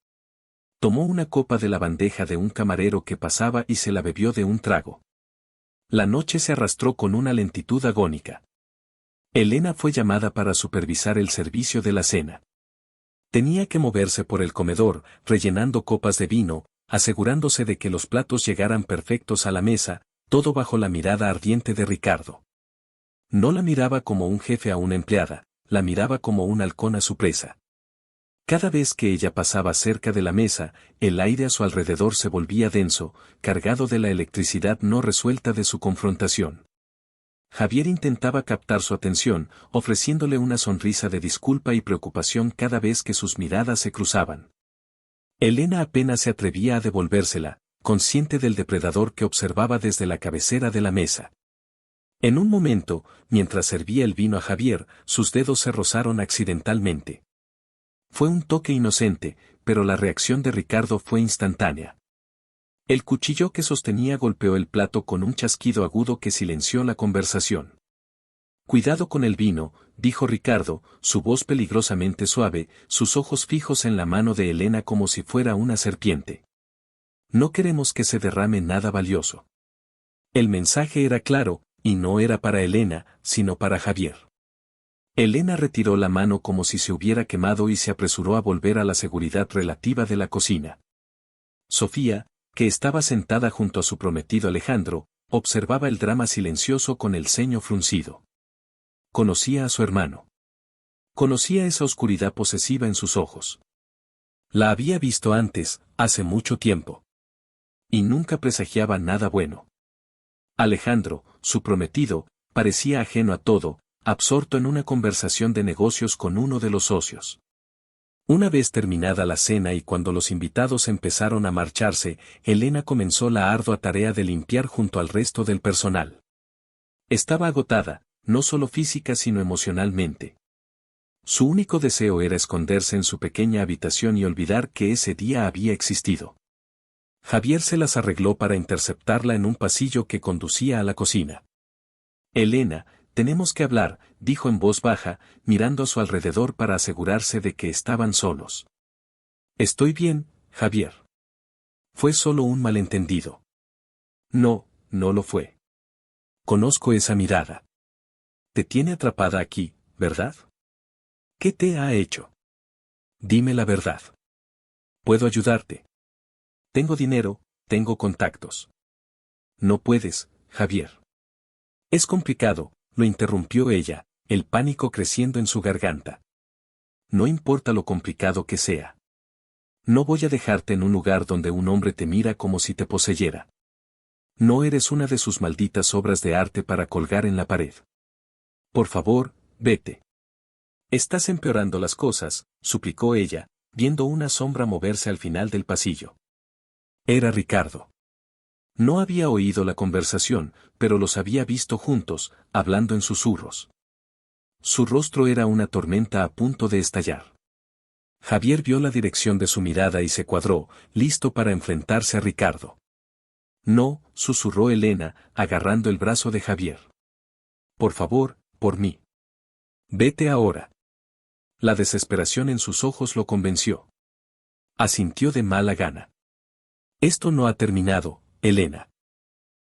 Tomó una copa de la bandeja de un camarero que pasaba y se la bebió de un trago. La noche se arrastró con una lentitud agónica. Elena fue llamada para supervisar el servicio de la cena. Tenía que moverse por el comedor, rellenando copas de vino, asegurándose de que los platos llegaran perfectos a la mesa, todo bajo la mirada ardiente de Ricardo. No la miraba como un jefe a una empleada, la miraba como un halcón a su presa. Cada vez que ella pasaba cerca de la mesa, el aire a su alrededor se volvía denso, cargado de la electricidad no resuelta de su confrontación. Javier intentaba captar su atención, ofreciéndole una sonrisa de disculpa y preocupación cada vez que sus miradas se cruzaban. Elena apenas se atrevía a devolvérsela, consciente del depredador que observaba desde la cabecera de la mesa. En un momento, mientras servía el vino a Javier, sus dedos se rozaron accidentalmente. Fue un toque inocente, pero la reacción de Ricardo fue instantánea. El cuchillo que sostenía golpeó el plato con un chasquido agudo que silenció la conversación. «Cuidado con el vino», dijo Ricardo, su voz peligrosamente suave, sus ojos fijos en la mano de Elena como si fuera una serpiente. «No queremos que se derrame nada valioso». El mensaje era claro, y no era para Elena, sino para Javier. Elena retiró la mano como si se hubiera quemado y se apresuró a volver a la seguridad relativa de la cocina. «Sofía», que estaba sentada junto a su prometido Alejandro, observaba el drama silencioso con el ceño fruncido. Conocía a su hermano. Conocía esa oscuridad posesiva en sus ojos. La había visto antes, hace mucho tiempo. Y nunca presagiaba nada bueno. Alejandro, su prometido, parecía ajeno a todo, absorto en una conversación de negocios con uno de los socios. Una vez terminada la cena y cuando los invitados empezaron a marcharse, Elena comenzó la ardua tarea de limpiar junto al resto del personal. Estaba agotada, no solo física sino emocionalmente. Su único deseo era esconderse en su pequeña habitación y olvidar que ese día había existido. Javier se las arregló para interceptarla en un pasillo que conducía a la cocina. Elena, tenemos que hablar, dijo en voz baja, mirando a su alrededor para asegurarse de que estaban solos. Estoy bien, Javier. Fue solo un malentendido. No, no lo fue. Conozco esa mirada. Te tiene atrapada aquí, ¿verdad? ¿Qué te ha hecho? Dime la verdad. Puedo ayudarte. Tengo dinero, tengo contactos. No puedes, Javier. Es complicado, lo interrumpió ella, el pánico creciendo en su garganta. No importa lo complicado que sea. No voy a dejarte en un lugar donde un hombre te mira como si te poseyera. No eres una de sus malditas obras de arte para colgar en la pared. Por favor, vete. Estás empeorando las cosas, suplicó ella, viendo una sombra moverse al final del pasillo. Era Ricardo. No había oído la conversación, pero los había visto juntos, hablando en susurros. Su rostro era una tormenta a punto de estallar. Javier vio la dirección de su mirada y se cuadró, listo para enfrentarse a Ricardo. No, susurró Elena, agarrando el brazo de Javier. Por favor, por mí. Vete ahora. La desesperación en sus ojos lo convenció. Asintió de mala gana. Esto no ha terminado, Elena.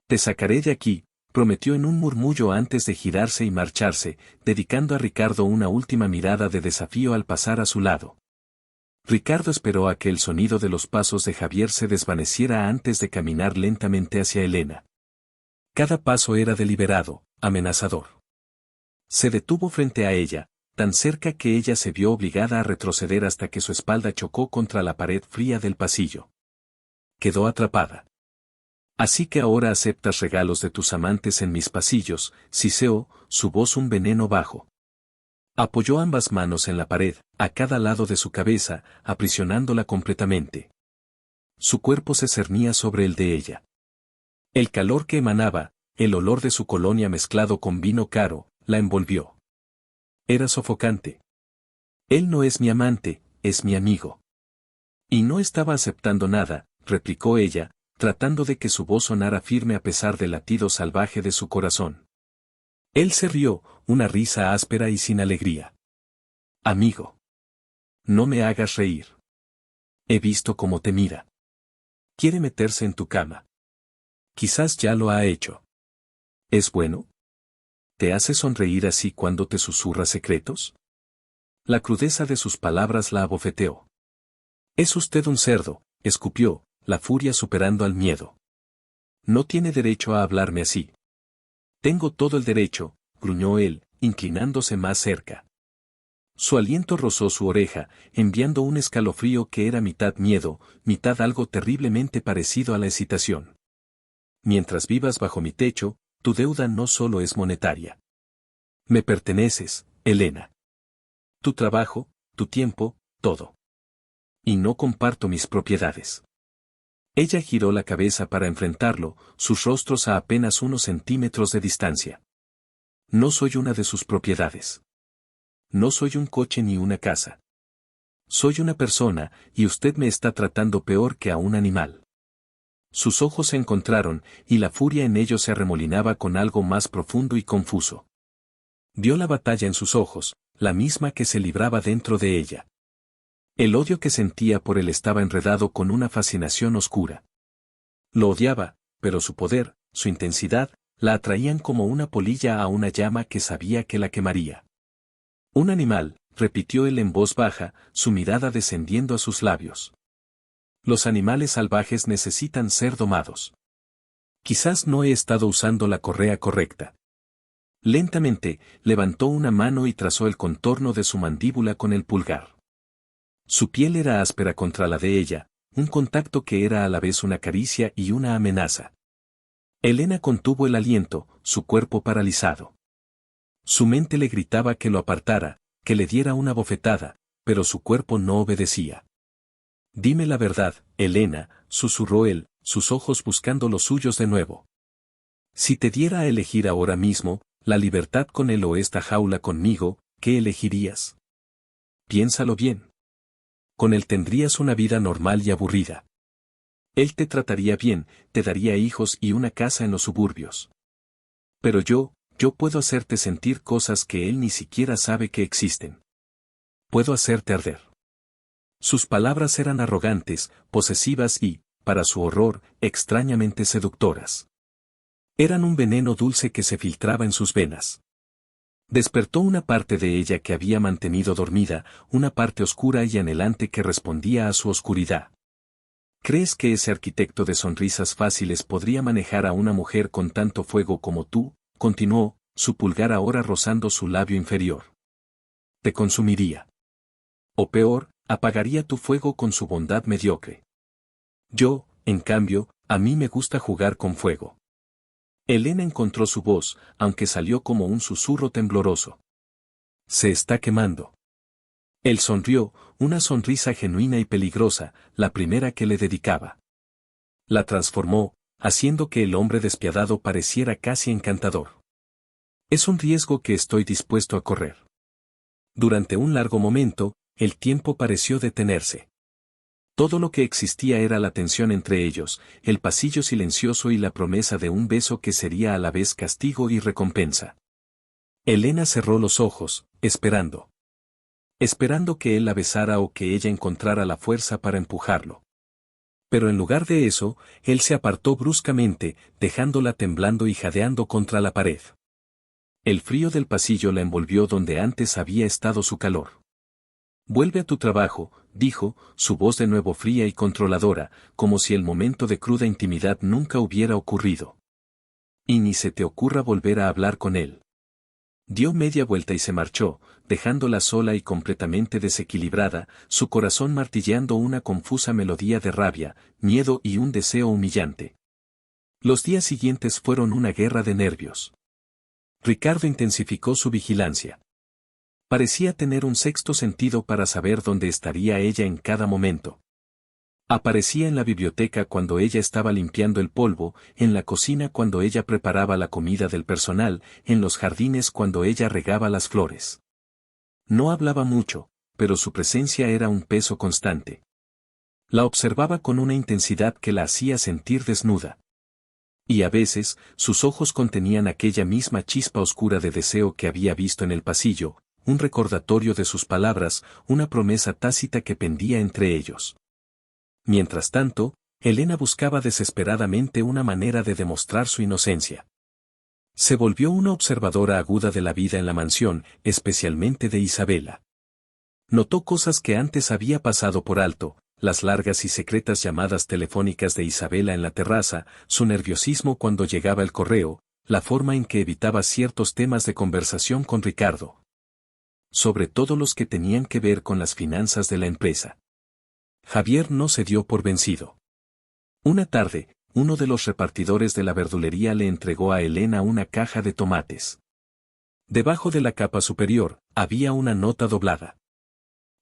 Te sacaré de aquí, prometió en un murmullo antes de girarse y marcharse, dedicando a Ricardo una última mirada de desafío al pasar a su lado. Ricardo esperó a que el sonido de los pasos de Javier se desvaneciera antes de caminar lentamente hacia Elena. Cada paso era deliberado, amenazador. Se detuvo frente a ella, tan cerca que ella se vio obligada a retroceder hasta que su espalda chocó contra la pared fría del pasillo. Quedó atrapada. Así que ahora aceptas regalos de tus amantes en mis pasillos, siseó, su voz un veneno bajo. Apoyó ambas manos en la pared, a cada lado de su cabeza, aprisionándola completamente. Su cuerpo se cernía sobre el de ella. El calor que emanaba, el olor de su colonia mezclado con vino caro, la envolvió. Era sofocante. Él no es mi amante, es mi amigo. Y no estaba aceptando nada, replicó ella, tratando de que su voz sonara firme a pesar del latido salvaje de su corazón. Él se rió, una risa áspera y sin alegría. Amigo. No me hagas reír. He visto cómo te mira. Quiere meterse en tu cama. Quizás ya lo ha hecho. ¿Es bueno? ¿Te hace sonreír así cuando te susurra secretos? La crudeza de sus palabras la abofeteó. Es usted un cerdo, escupió, la furia superando al miedo. No tiene derecho a hablarme así. Tengo todo el derecho, gruñó él, inclinándose más cerca. Su aliento rozó su oreja, enviando un escalofrío que era mitad miedo, mitad algo terriblemente parecido a la excitación. Mientras vivas bajo mi techo, tu deuda no solo es monetaria. Me perteneces, Elena. Tu trabajo, tu tiempo, todo. Y no comparto mis propiedades. Ella giró la cabeza para enfrentarlo, sus rostros a apenas unos centímetros de distancia. No soy una de sus propiedades. No soy un coche ni una casa. Soy una persona, y usted me está tratando peor que a un animal. Sus ojos se encontraron, y la furia en ellos se arremolinaba con algo más profundo y confuso. Vio la batalla en sus ojos, la misma que se libraba dentro de ella. El odio que sentía por él estaba enredado con una fascinación oscura. Lo odiaba, pero su poder, su intensidad, la atraían como una polilla a una llama que sabía que la quemaría. Un animal, repitió él en voz baja, su mirada descendiendo a sus labios. Los animales salvajes necesitan ser domados. Quizás no he estado usando la correa correcta. Lentamente, levantó una mano y trazó el contorno de su mandíbula con el pulgar. Su piel era áspera contra la de ella, un contacto que era a la vez una caricia y una amenaza. Elena contuvo el aliento, su cuerpo paralizado. Su mente le gritaba que lo apartara, que le diera una bofetada, pero su cuerpo no obedecía. Dime la verdad, Elena, susurró él, sus ojos buscando los suyos de nuevo. Si te diera a elegir ahora mismo, la libertad con él o esta jaula conmigo, ¿qué elegirías? Piénsalo bien. Con él tendrías una vida normal y aburrida. Él te trataría bien, te daría hijos y una casa en los suburbios. Pero yo puedo hacerte sentir cosas que él ni siquiera sabe que existen. Puedo hacerte arder. Sus palabras eran arrogantes, posesivas y, para su horror, extrañamente seductoras. Eran un veneno dulce que se filtraba en sus venas. Despertó una parte de ella que había mantenido dormida, una parte oscura y anhelante que respondía a su oscuridad. ¿Crees que ese arquitecto de sonrisas fáciles podría manejar a una mujer con tanto fuego como tú? Continuó, su pulgar ahora rozando su labio inferior. Te consumiría. O peor, apagaría tu fuego con su bondad mediocre. Yo, en cambio, a mí me gusta jugar con fuego. Elena encontró su voz, aunque salió como un susurro tembloroso. Se está quemando. Él sonrió, una sonrisa genuina y peligrosa, la primera que le dedicaba. La transformó, haciendo que el hombre despiadado pareciera casi encantador. Es un riesgo que estoy dispuesto a correr. Durante un largo momento, el tiempo pareció detenerse. Todo lo que existía era la tensión entre ellos, el pasillo silencioso y la promesa de un beso que sería a la vez castigo y recompensa. Elena cerró los ojos, esperando. Esperando que él la besara o que ella encontrara la fuerza para empujarlo. Pero en lugar de eso, él se apartó bruscamente, dejándola temblando y jadeando contra la pared. El frío del pasillo la envolvió donde antes había estado su calor. Vuelve a tu trabajo, dijo, su voz de nuevo fría y controladora, como si el momento de cruda intimidad nunca hubiera ocurrido. Y ni se te ocurra volver a hablar con él. Dio media vuelta y se marchó, dejándola sola y completamente desequilibrada, su corazón martilleando una confusa melodía de rabia, miedo y un deseo humillante. Los días siguientes fueron una guerra de nervios. Ricardo intensificó su vigilancia. Parecía tener un sexto sentido para saber dónde estaría ella en cada momento. Aparecía en la biblioteca cuando ella estaba limpiando el polvo, en la cocina cuando ella preparaba la comida del personal, en los jardines cuando ella regaba las flores. No hablaba mucho, pero su presencia era un peso constante. La observaba con una intensidad que la hacía sentir desnuda. Y a veces, sus ojos contenían aquella misma chispa oscura de deseo que había visto en el pasillo, un recordatorio de sus palabras, una promesa tácita que pendía entre ellos. Mientras tanto, Elena buscaba desesperadamente una manera de demostrar su inocencia. Se volvió una observadora aguda de la vida en la mansión, especialmente de Isabela. Notó cosas que antes había pasado por alto, las largas y secretas llamadas telefónicas de Isabela en la terraza, su nerviosismo cuando llegaba el correo, la forma en que evitaba ciertos temas de conversación con Ricardo. Sobre todo los que tenían que ver con las finanzas de la empresa. Javier no se dio por vencido. Una tarde, uno de los repartidores de la verdulería le entregó a Elena una caja de tomates. Debajo de la capa superior, había una nota doblada.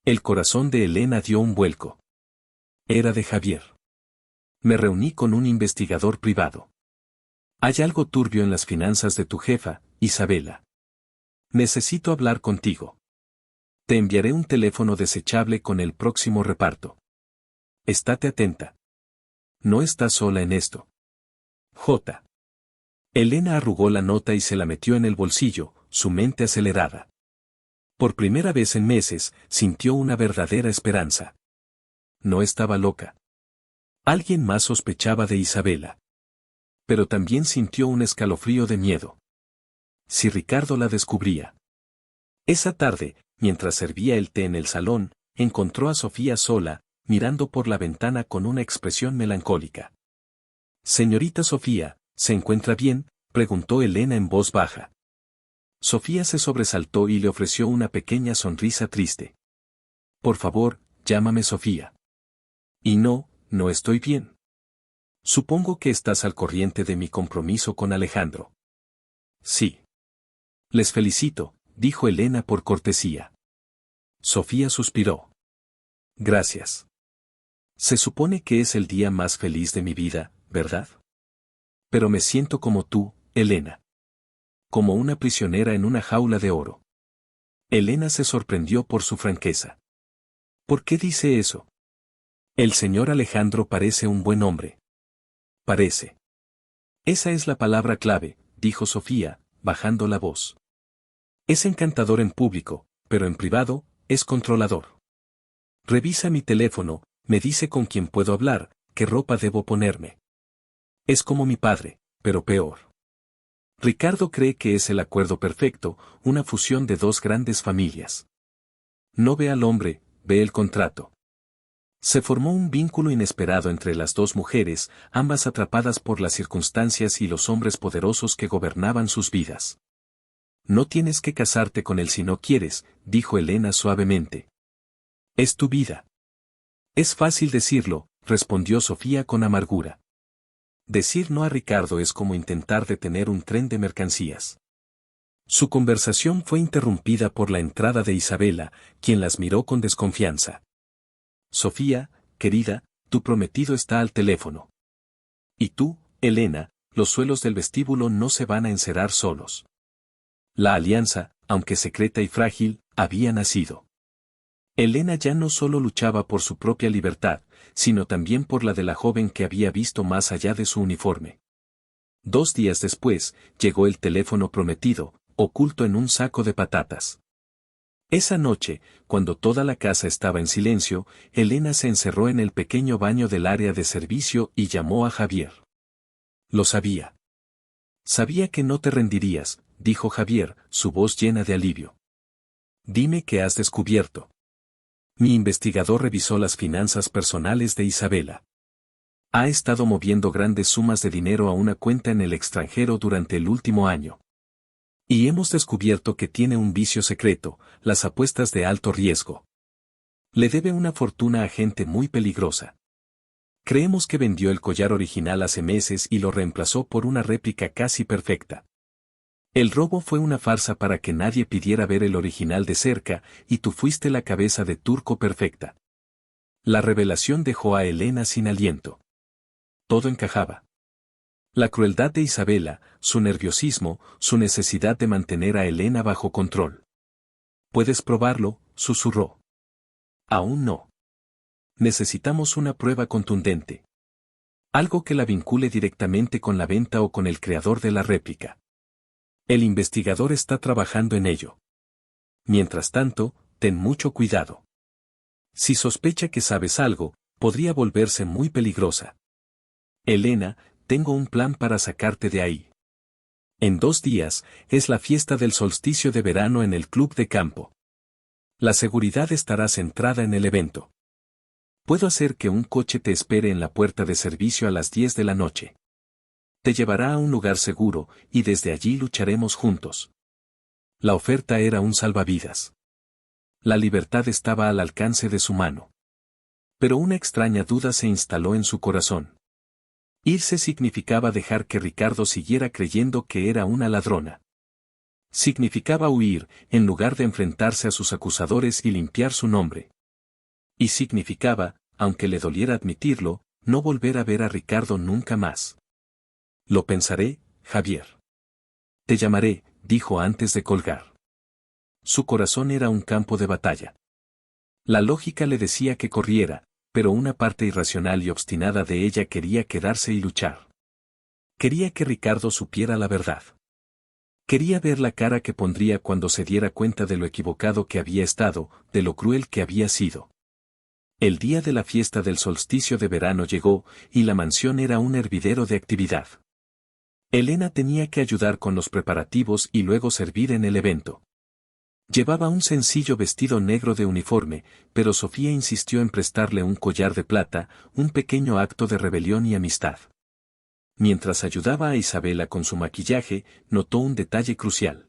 El corazón de Elena dio un vuelco. Era de Javier. Me reuní con un investigador privado. Hay algo turbio en las finanzas de tu jefa, Isabela. Necesito hablar contigo. Te enviaré un teléfono desechable con el próximo reparto. Estate atenta. No estás sola en esto. J. Elena arrugó la nota y se la metió en el bolsillo, su mente acelerada. Por primera vez en meses, sintió una verdadera esperanza. No estaba loca. Alguien más sospechaba de Isabela. Pero también sintió un escalofrío de miedo. Si Ricardo la descubría. Esa tarde, mientras servía el té en el salón, encontró a Sofía sola, mirando por la ventana con una expresión melancólica. «Señorita Sofía, ¿se encuentra bien?», preguntó Elena en voz baja. Sofía se sobresaltó y le ofreció una pequeña sonrisa triste. «Por favor, llámame Sofía». «Y no, no estoy bien. Supongo que estás al corriente de mi compromiso con Alejandro». «Sí». «Les felicito», dijo Elena por cortesía. Sofía suspiró. «Gracias. Se supone que es el día más feliz de mi vida, ¿verdad? Pero me siento como tú, Elena. Como una prisionera en una jaula de oro». Elena se sorprendió por su franqueza. «¿Por qué dice eso? El señor Alejandro parece un buen hombre». «Parece. Esa es la palabra clave», dijo Sofía, bajando la voz. «Es encantador en público, pero en privado, es controlador. Revisa mi teléfono, me dice con quién puedo hablar, qué ropa debo ponerme. Es como mi padre, pero peor. Ricardo cree que es el acuerdo perfecto, una fusión de dos grandes familias. No ve al hombre, ve el contrato». Se formó un vínculo inesperado entre las dos mujeres, ambas atrapadas por las circunstancias y los hombres poderosos que gobernaban sus vidas. «No tienes que casarte con él si no quieres», dijo Elena suavemente. «Es tu vida». «Es fácil decirlo», respondió Sofía con amargura. «Decir no a Ricardo es como intentar detener un tren de mercancías». Su conversación fue interrumpida por la entrada de Isabela, quien las miró con desconfianza. «Sofía, querida, tu prometido está al teléfono». «Y tú, Elena, los suelos del vestíbulo no se van a encerar solos». La alianza, aunque secreta y frágil, había nacido. Elena ya no solo luchaba por su propia libertad, sino también por la de la joven que había visto más allá de su uniforme. 2 días después, llegó el teléfono prometido, oculto en un saco de patatas. Esa noche, cuando toda la casa estaba en silencio, Elena se encerró en el pequeño baño del área de servicio y llamó a Javier. «Lo sabía. Sabía que no te rendirías», dijo Javier, su voz llena de alivio. «Dime qué has descubierto». «Mi investigador revisó las finanzas personales de Isabela. Ha estado moviendo grandes sumas de dinero a una cuenta en el extranjero durante el último año. Y hemos descubierto que tiene un vicio secreto, las apuestas de alto riesgo. Le debe una fortuna a gente muy peligrosa. Creemos que vendió el collar original hace meses y lo reemplazó por una réplica casi perfecta. El robo fue una farsa para que nadie pidiera ver el original de cerca, y tú fuiste la cabeza de turco perfecta». La revelación dejó a Elena sin aliento. Todo encajaba. La crueldad de Isabela, su nerviosismo, su necesidad de mantener a Elena bajo control. «¿Puedes probarlo?», susurró. «Aún no. Necesitamos una prueba contundente. Algo que la vincule directamente con la venta o con el creador de la réplica. El investigador está trabajando en ello. Mientras tanto, ten mucho cuidado. Si sospecha que sabes algo, podría volverse muy peligrosa. Elena, tengo un plan para sacarte de ahí. En 2 días, es la fiesta del solsticio de verano en el club de campo. La seguridad estará centrada en el evento. Puedo hacer que un coche te espere en la puerta de servicio a las 10 de la noche. Te llevará a un lugar seguro, y desde allí lucharemos juntos». La oferta era un salvavidas. La libertad estaba al alcance de su mano. Pero una extraña duda se instaló en su corazón. Irse significaba dejar que Ricardo siguiera creyendo que era una ladrona. Significaba huir, en lugar de enfrentarse a sus acusadores y limpiar su nombre. Y significaba, aunque le doliera admitirlo, no volver a ver a Ricardo nunca más. «Lo pensaré, Javier. Te llamaré», dijo antes de colgar. Su corazón era un campo de batalla. La lógica le decía que corriera, pero una parte irracional y obstinada de ella quería quedarse y luchar. Quería que Ricardo supiera la verdad. Quería ver la cara que pondría cuando se diera cuenta de lo equivocado que había estado, de lo cruel que había sido. El día de la fiesta del solsticio de verano llegó, y la mansión era un hervidero de actividad. Elena tenía que ayudar con los preparativos y luego servir en el evento. Llevaba un sencillo vestido negro de uniforme, pero Sofía insistió en prestarle un collar de plata, un pequeño acto de rebelión y amistad. Mientras ayudaba a Isabela con su maquillaje, notó un detalle crucial.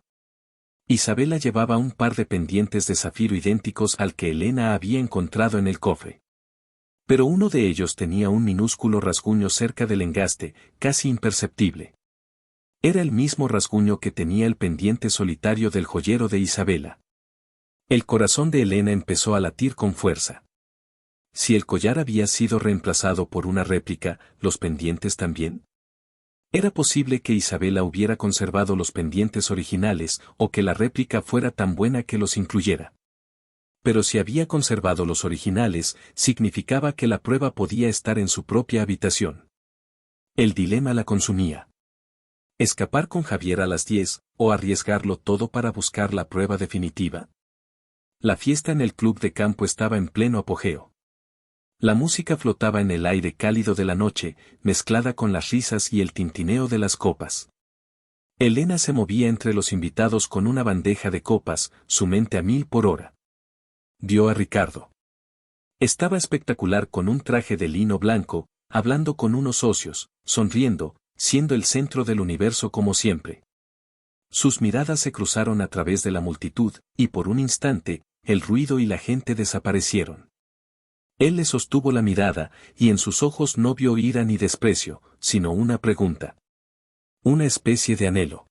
Isabela llevaba un par de pendientes de zafiro idénticos al que Elena había encontrado en el cofre. Pero uno de ellos tenía un minúsculo rasguño cerca del engaste, casi imperceptible. Era el mismo rasguño que tenía el pendiente solitario del joyero de Isabela. El corazón de Elena empezó a latir con fuerza. Si el collar había sido reemplazado por una réplica, ¿los pendientes también? Era posible que Isabela hubiera conservado los pendientes originales o que la réplica fuera tan buena que los incluyera. Pero si había conservado los originales, significaba que la prueba podía estar en su propia habitación. El dilema la consumía. ¿Escapar con Javier a las 10 o arriesgarlo todo para buscar la prueba definitiva? La fiesta en el club de campo estaba en pleno apogeo. La música flotaba en el aire cálido de la noche, mezclada con las risas y el tintineo de las copas. Elena se movía entre los invitados con una bandeja de copas, su mente a 1000 por hora. Vio a Ricardo. Estaba espectacular con un traje de lino blanco, hablando con unos socios, sonriendo, siendo el centro del universo como siempre. Sus miradas se cruzaron a través de la multitud, y por un instante, el ruido y la gente desaparecieron. Él le sostuvo la mirada, y en sus ojos no vio ira ni desprecio, sino una pregunta. Una especie de anhelo.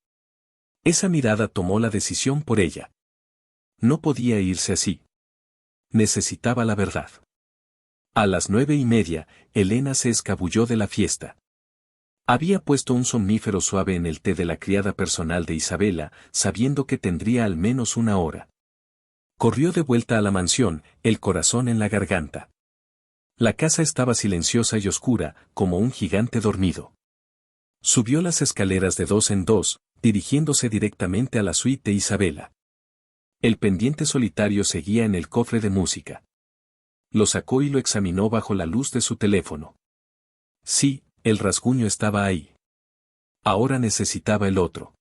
Esa mirada tomó la decisión por ella. No podía irse así. Necesitaba la verdad. A las 9:30, Elena se escabulló de la fiesta. Había puesto un somnífero suave en el té de la criada personal de Isabela, sabiendo que tendría al menos una hora. Corrió de vuelta a la mansión, el corazón en la garganta. La casa estaba silenciosa y oscura, como un gigante dormido. Subió las escaleras de 2 en 2, dirigiéndose directamente a la suite de Isabela. El pendiente solitario seguía en el cofre de música. Lo sacó y lo examinó bajo la luz de su teléfono. Sí, el rasguño estaba ahí. Ahora necesitaba el otro.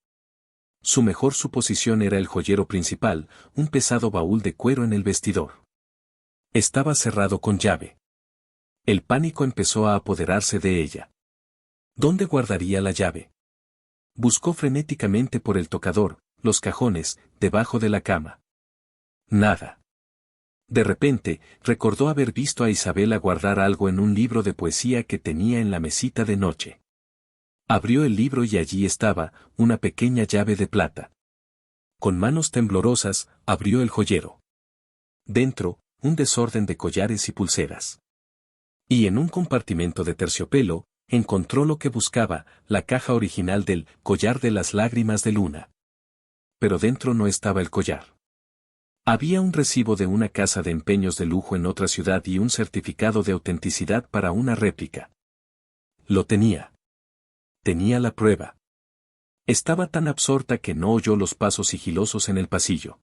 Su mejor suposición era el joyero principal, un pesado baúl de cuero en el vestidor. Estaba cerrado con llave. El pánico empezó a apoderarse de ella. ¿Dónde guardaría la llave? Buscó frenéticamente por el tocador, los cajones, debajo de la cama. Nada. De repente, recordó haber visto a Isabela guardar algo en un libro de poesía que tenía en la mesita de noche. Abrió el libro y allí estaba, una pequeña llave de plata. Con manos temblorosas, abrió el joyero. Dentro, un desorden de collares y pulseras. Y en un compartimento de terciopelo, encontró lo que buscaba, la caja original del collar de las lágrimas de luna. Pero dentro no estaba el collar. Había un recibo de una casa de empeños de lujo en otra ciudad y un certificado de autenticidad para una réplica. Lo tenía. Tenía la prueba. Estaba tan absorta que no oyó los pasos sigilosos en el pasillo.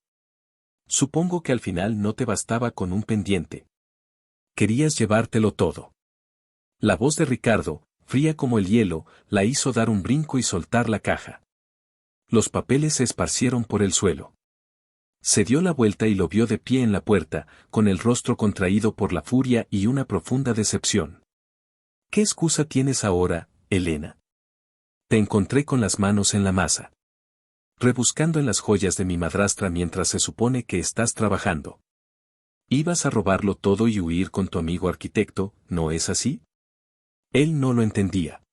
Supongo que al final no te bastaba con un pendiente. Querías llevártelo todo. La voz de Ricardo, fría como el hielo, la hizo dar un brinco y soltar la caja. Los papeles se esparcieron por el suelo. Se dio la vuelta y lo vio de pie en la puerta, con el rostro contraído por la furia y una profunda decepción. ¿Qué excusa tienes ahora, Elena? Te encontré con las manos en la masa. Rebuscando en las joyas de mi madrastra mientras se supone que estás trabajando. Ibas a robarlo todo y huir con tu amigo arquitecto, ¿no es así? Él no lo entendía.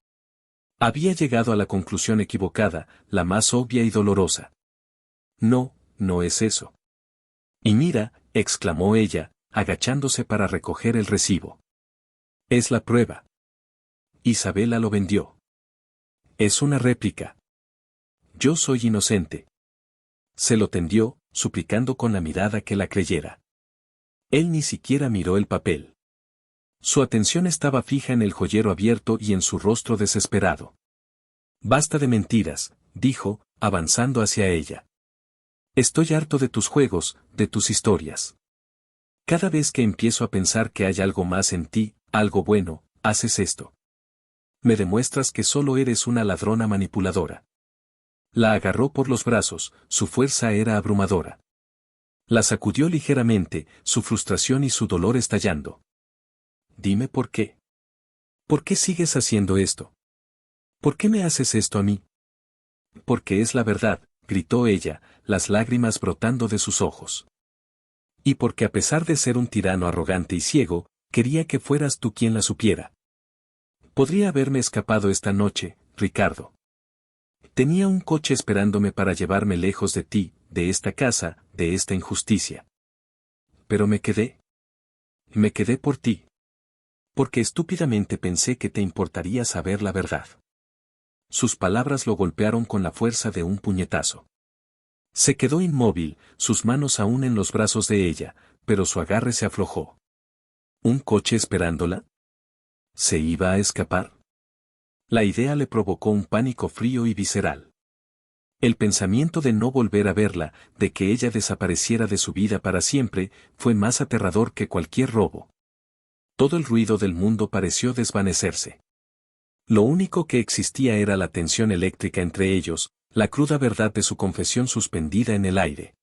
Había llegado a la conclusión equivocada, la más obvia y dolorosa. No, no es eso. Y mira, exclamó ella, agachándose para recoger el recibo. Es la prueba. Isabela lo vendió. Es una réplica. Yo soy inocente. Se lo tendió, suplicando con la mirada que la creyera. Él ni siquiera miró el papel. Su atención estaba fija en el joyero abierto y en su rostro desesperado. Basta de mentiras, dijo, avanzando hacia ella. Estoy harto de tus juegos, de tus historias. Cada vez que empiezo a pensar que hay algo más en ti, algo bueno, haces esto. Me demuestras que solo eres una ladrona manipuladora. La agarró por los brazos, su fuerza era abrumadora. La sacudió ligeramente, su frustración y su dolor estallando. Dime por qué. ¿Por qué sigues haciendo esto? ¿Por qué me haces esto a mí? Porque es la verdad, gritó ella, las lágrimas brotando de sus ojos. Y porque a pesar de ser un tirano arrogante y ciego, quería que fueras tú quien la supiera. Podría haberme escapado esta noche, Ricardo. Tenía un coche esperándome para llevarme lejos de ti, de esta casa, de esta injusticia. Pero me quedé. Me quedé por ti. Porque estúpidamente pensé que te importaría saber la verdad. Sus palabras lo golpearon con la fuerza de un puñetazo. Se quedó inmóvil, sus manos aún en los brazos de ella, pero su agarre se aflojó. ¿Un coche esperándola? ¿Se iba a escapar? La idea le provocó un pánico frío y visceral. El pensamiento de no volver a verla, de que ella desapareciera de su vida para siempre, fue más aterrador que cualquier robo. Todo el ruido del mundo pareció desvanecerse. Lo único que existía era la tensión eléctrica entre ellos, la cruda verdad de su confesión suspendida en el aire.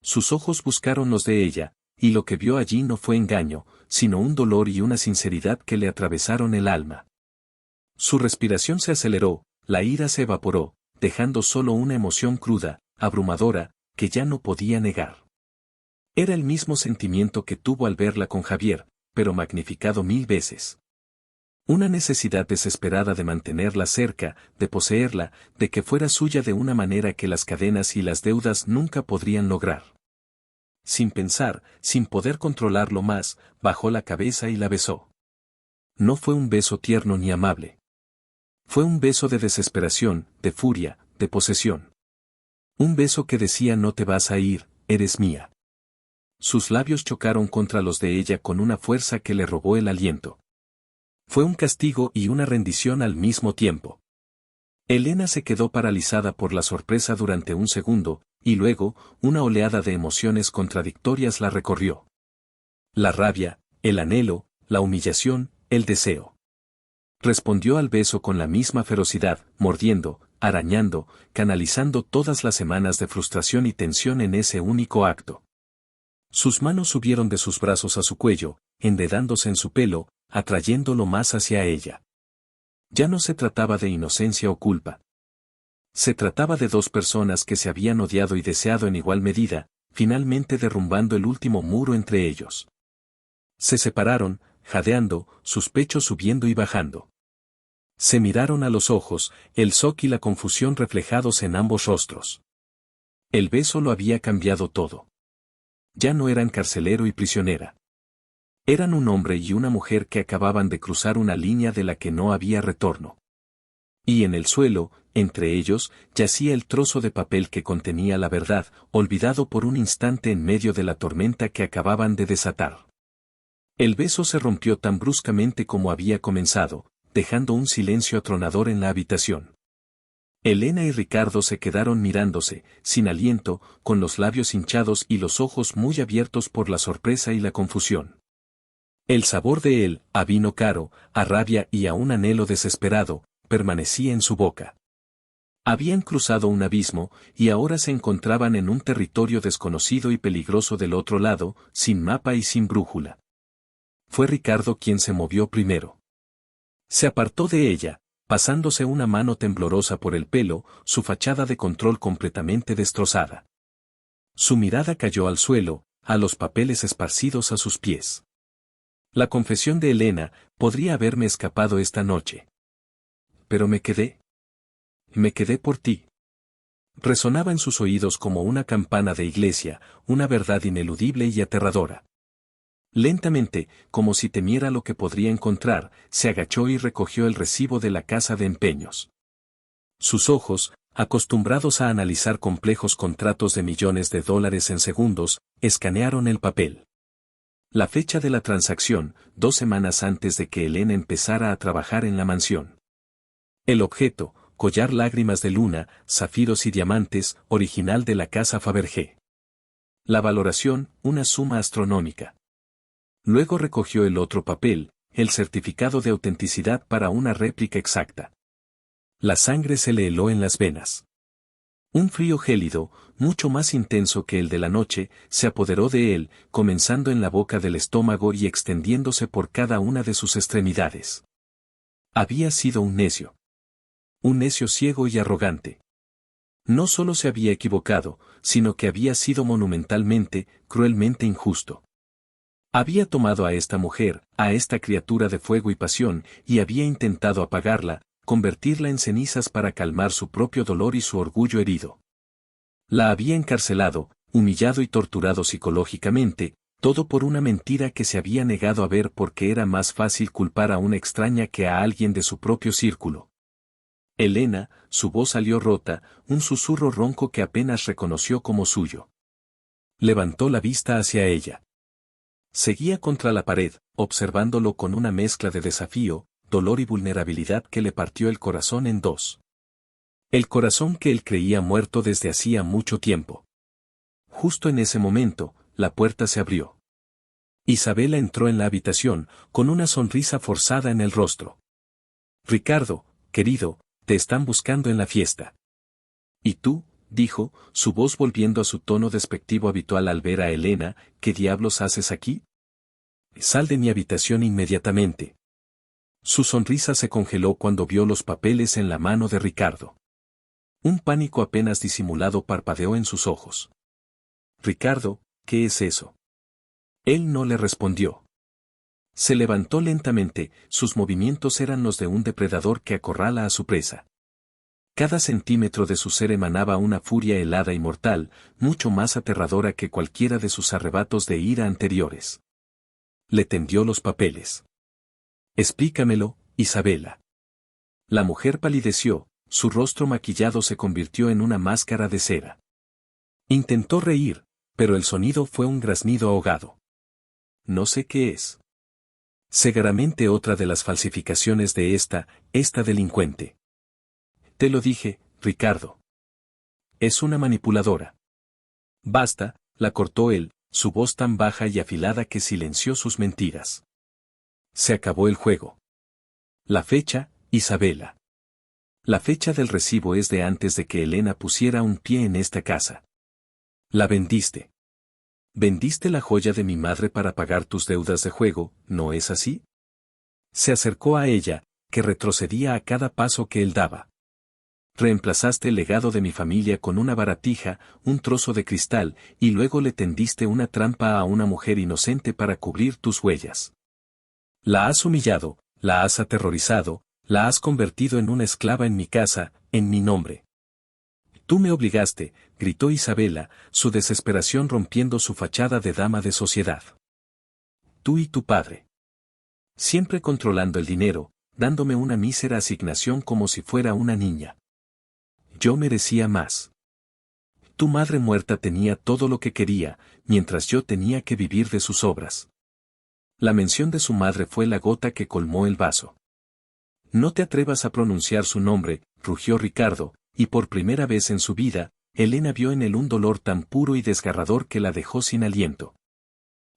Sus ojos buscaron los de ella, y lo que vio allí no fue engaño, sino un dolor y una sinceridad que le atravesaron el alma. Su respiración se aceleró, la ira se evaporó, dejando solo una emoción cruda, abrumadora, que ya no podía negar. Era el mismo sentimiento que tuvo al verla con Javier, pero magnificado 1000 veces. Una necesidad desesperada de mantenerla cerca, de poseerla, de que fuera suya de una manera que las cadenas y las deudas nunca podrían lograr. Sin pensar, sin poder controlarlo más, bajó la cabeza y la besó. No fue un beso tierno ni amable. Fue un beso de desesperación, de furia, de posesión. Un beso que decía no te vas a ir, eres mía. Sus labios chocaron contra los de ella con una fuerza que le robó el aliento. Fue un castigo y una rendición al mismo tiempo. Elena se quedó paralizada por la sorpresa durante un segundo, y luego, una oleada de emociones contradictorias la recorrió. La rabia, el anhelo, la humillación, el deseo. Respondió al beso con la misma ferocidad, mordiendo, arañando, canalizando todas las semanas de frustración y tensión en ese único acto. Sus manos subieron de sus brazos a su cuello, enredándose en su pelo, atrayéndolo más hacia ella. Ya no se trataba de inocencia o culpa. Se trataba de dos personas que se habían odiado y deseado en igual medida, finalmente derrumbando el último muro entre ellos. Se separaron, jadeando, sus pechos subiendo y bajando. Se miraron a los ojos, el shock y la confusión reflejados en ambos rostros. El beso lo había cambiado todo. Ya no eran carcelero y prisionera. Eran un hombre y una mujer que acababan de cruzar una línea de la que no había retorno. Y en el suelo, entre ellos, yacía el trozo de papel que contenía la verdad, olvidado por un instante en medio de la tormenta que acababan de desatar. El beso se rompió tan bruscamente como había comenzado, dejando un silencio atronador en la habitación. Elena y Ricardo se quedaron mirándose, sin aliento, con los labios hinchados y los ojos muy abiertos por la sorpresa y la confusión. El sabor de él, a vino caro, a rabia y a un anhelo desesperado, permanecía en su boca. Habían cruzado un abismo, y ahora se encontraban en un territorio desconocido y peligroso del otro lado, sin mapa y sin brújula. Fue Ricardo quien se movió primero. Se apartó de ella, pasándose una mano temblorosa por el pelo, su fachada de control completamente destrozada. Su mirada cayó al suelo, a los papeles esparcidos a sus pies. La confesión de Elena, podría haberme escapado esta noche. Pero me quedé. Me quedé por ti. Resonaba en sus oídos como una campana de iglesia, una verdad ineludible y aterradora. Lentamente, como si temiera lo que podría encontrar, se agachó y recogió el recibo de la casa de empeños. Sus ojos, acostumbrados a analizar complejos contratos de millones de dólares en segundos, escanearon el papel. La fecha de la transacción, 2 semanas antes de que Elena empezara a trabajar en la mansión. El objeto, collar lágrimas de luna, zafiros y diamantes, original de la casa Fabergé. La valoración, una suma astronómica. Luego recogió el otro papel, el certificado de autenticidad para una réplica exacta. La sangre se le heló en las venas. Un frío gélido, mucho más intenso que el de la noche, se apoderó de él, comenzando en la boca del estómago y extendiéndose por cada una de sus extremidades. Había sido un necio. Un necio ciego y arrogante. No solo se había equivocado, sino que había sido monumentalmente, cruelmente injusto. Había tomado a esta mujer, a esta criatura de fuego y pasión, y había intentado apagarla, convertirla en cenizas para calmar su propio dolor y su orgullo herido. La había encarcelado, humillado y torturado psicológicamente, todo por una mentira que se había negado a ver porque era más fácil culpar a una extraña que a alguien de su propio círculo. Elena, su voz salió rota, un susurro ronco que apenas reconoció como suyo. Levantó la vista hacia ella. Seguía contra la pared, observándolo con una mezcla de desafío, dolor y vulnerabilidad que le partió el corazón en dos. El corazón que él creía muerto desde hacía mucho tiempo. Justo en ese momento, la puerta se abrió. Isabela entró en la habitación, con una sonrisa forzada en el rostro. Ricardo, querido, te están buscando en la fiesta. ¿Y tú? Dijo, su voz volviendo a su tono despectivo habitual al ver a Elena, ¿qué diablos haces aquí? Sal de mi habitación inmediatamente. Su sonrisa se congeló cuando vio los papeles en la mano de Ricardo. Un pánico apenas disimulado parpadeó en sus ojos. Ricardo, ¿qué es eso? Él no le respondió. Se levantó lentamente, sus movimientos eran los de un depredador que acorrala a su presa. Cada centímetro de su ser emanaba una furia helada y mortal, mucho más aterradora que cualquiera de sus arrebatos de ira anteriores. Le tendió los papeles. Explícamelo, Isabela. La mujer palideció, su rostro maquillado se convirtió en una máscara de cera. Intentó reír, pero el sonido fue un graznido ahogado. No sé qué es. Seguramente otra de las falsificaciones de esta delincuente. Te lo dije, Ricardo. Es una manipuladora. Basta, la cortó él, su voz tan baja y afilada que silenció sus mentiras. Se acabó el juego. La fecha, Isabela. La fecha del recibo es de antes de que Elena pusiera un pie en esta casa. La vendiste. Vendiste la joya de mi madre para pagar tus deudas de juego, ¿no es así? Se acercó a ella, que retrocedía a cada paso que él daba. Reemplazaste el legado de mi familia con una baratija, un trozo de cristal, y luego le tendiste una trampa a una mujer inocente para cubrir tus huellas. La has humillado, la has aterrorizado, la has convertido en una esclava en mi casa, en mi nombre. Tú me obligaste, gritó Isabela, su desesperación rompiendo su fachada de dama de sociedad. Tú y tu padre. Siempre controlando el dinero, dándome una mísera asignación como si fuera una niña. Yo merecía más. Tu madre muerta tenía todo lo que quería, mientras yo tenía que vivir de sus obras. La mención de su madre fue la gota que colmó el vaso. No te atrevas a pronunciar su nombre, rugió Ricardo, y por primera vez en su vida, Elena vio en él un dolor tan puro y desgarrador que la dejó sin aliento.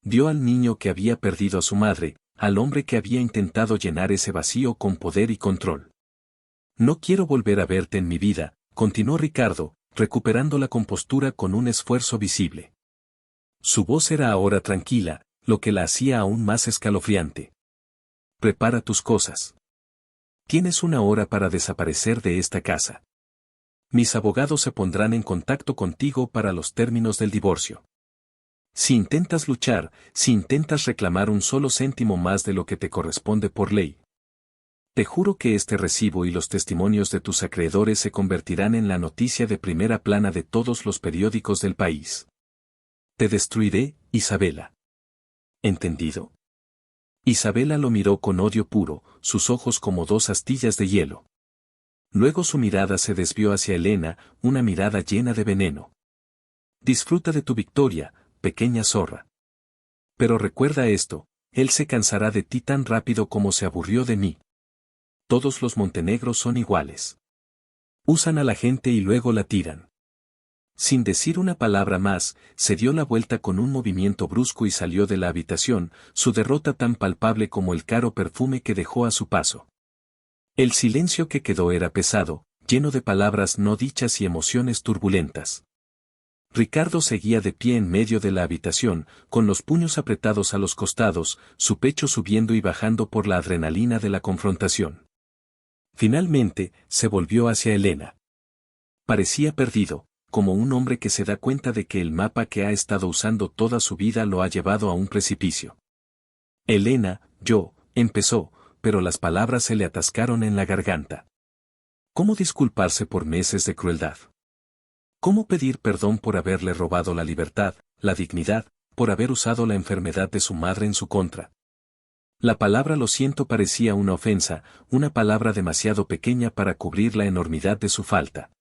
Vio al niño que había perdido a su madre, al hombre que había intentado llenar ese vacío con poder y control. No quiero volver a verte en mi vida, continuó Ricardo, recuperando la compostura con un esfuerzo visible. Su voz era ahora tranquila, lo que la hacía aún más escalofriante. Prepara tus cosas. Tienes una hora para desaparecer de esta casa. Mis abogados se pondrán en contacto contigo para los términos del divorcio. Si intentas luchar, si intentas reclamar un solo céntimo más de lo que te corresponde por ley, te juro que este recibo y los testimonios de tus acreedores se convertirán en la noticia de primera plana de todos los periódicos del país. Te destruiré, Isabela. ¿Entendido? Isabela lo miró con odio puro, sus ojos como dos astillas de hielo. Luego su mirada se desvió hacia Elena, una mirada llena de veneno. Disfruta de tu victoria, pequeña zorra. Pero recuerda esto, él se cansará de ti tan rápido como se aburrió de mí. Todos los montenegros son iguales. Usan a la gente y luego la tiran. Sin decir una palabra más, se dio la vuelta con un movimiento brusco y salió de la habitación, su derrota tan palpable como el caro perfume que dejó a su paso. El silencio que quedó era pesado, lleno de palabras no dichas y emociones turbulentas. Ricardo seguía de pie en medio de la habitación, con los puños apretados a los costados, su pecho subiendo y bajando por la adrenalina de la confrontación. Finalmente, se volvió hacia Elena. Parecía perdido, como un hombre que se da cuenta de que el mapa que ha estado usando toda su vida lo ha llevado a un precipicio. Elena, empezó, pero las palabras se le atascaron en la garganta. ¿Cómo disculparse por meses de crueldad? ¿Cómo pedir perdón por haberle robado la libertad, la dignidad, por haber usado la enfermedad de su madre en su contra? La palabra lo siento parecía una ofensa, una palabra demasiado pequeña para cubrir la enormidad de su falta.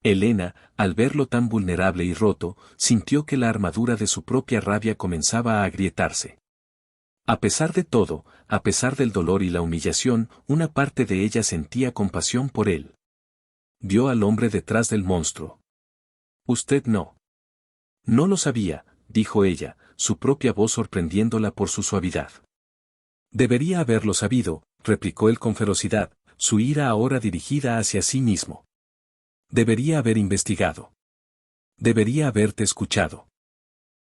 Elena, al verlo tan vulnerable y roto, sintió que la armadura de su propia rabia comenzaba a agrietarse. A pesar de todo, a pesar del dolor y la humillación, una parte de ella sentía compasión por él. Vio al hombre detrás del monstruo. Usted no. No lo sabía, dijo ella, su propia voz sorprendiéndola por su suavidad. Debería haberlo sabido, replicó él con ferocidad, su ira ahora dirigida hacia sí mismo. Debería haber investigado. Debería haberte escuchado.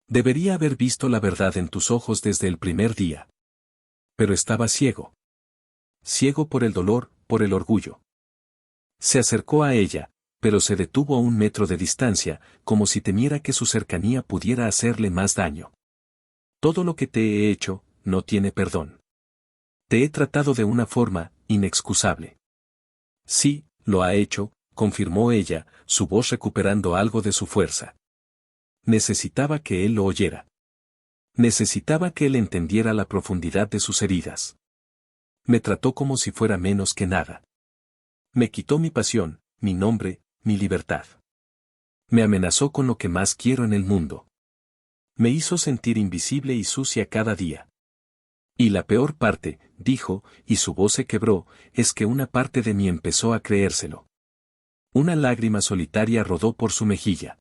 Debería haber visto la verdad en tus ojos desde el primer día. Pero estaba ciego. Ciego por el dolor, por el orgullo. Se acercó a ella, pero se detuvo a 1 metro de distancia, como si temiera que su cercanía pudiera hacerle más daño. Todo lo que te he hecho, no tiene perdón. Te he tratado de una forma, inexcusable. Sí, lo ha hecho, confirmó ella, su voz recuperando algo de su fuerza. Necesitaba que él lo oyera. Necesitaba que él entendiera la profundidad de sus heridas. Me trató como si fuera menos que nada. Me quitó mi pasión, mi nombre, mi libertad. Me amenazó con lo que más quiero en el mundo. Me hizo sentir invisible y sucia cada día. Y la peor parte, dijo, y su voz se quebró, es que una parte de mí empezó a creérselo. Una lágrima solitaria rodó por su mejilla.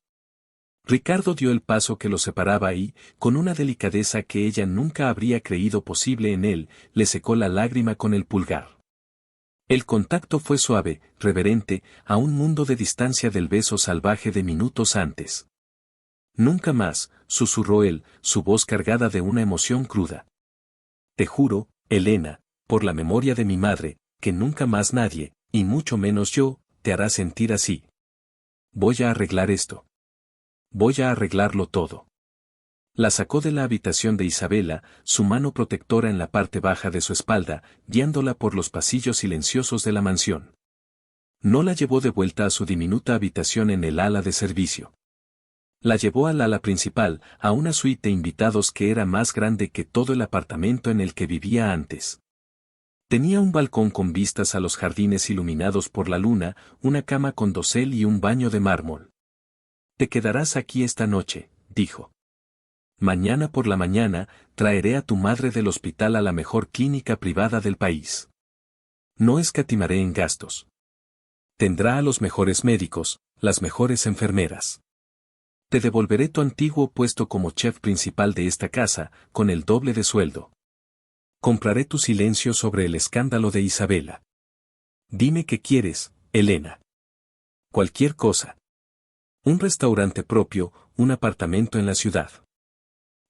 Ricardo dio el paso que lo separaba y, con una delicadeza que ella nunca habría creído posible en él, le secó la lágrima con el pulgar. El contacto fue suave, reverente, a un mundo de distancia del beso salvaje de minutos antes. Nunca más, susurró él, su voz cargada de una emoción cruda. Te juro, Elena, por la memoria de mi madre, que nunca más nadie, y mucho menos yo, te hará sentir así. Voy a arreglar esto. Voy a arreglarlo todo. La sacó de la habitación de Isabela, su mano protectora en la parte baja de su espalda, guiándola por los pasillos silenciosos de la mansión. No la llevó de vuelta a su diminuta habitación en el ala de servicio. La llevó al ala principal, a una suite de invitados que era más grande que todo el apartamento en el que vivía antes. Tenía un balcón con vistas a los jardines iluminados por la luna, una cama con dosel y un baño de mármol. Te quedarás aquí esta noche, dijo. Mañana por la mañana, traeré a tu madre del hospital a la mejor clínica privada del país. No escatimaré en gastos. Tendrá a los mejores médicos, las mejores enfermeras. Te devolveré tu antiguo puesto como chef principal de esta casa, con el doble de sueldo. Compraré tu silencio sobre el escándalo de Isabela. Dime qué quieres, Elena. Cualquier cosa. Un restaurante propio, un apartamento en la ciudad.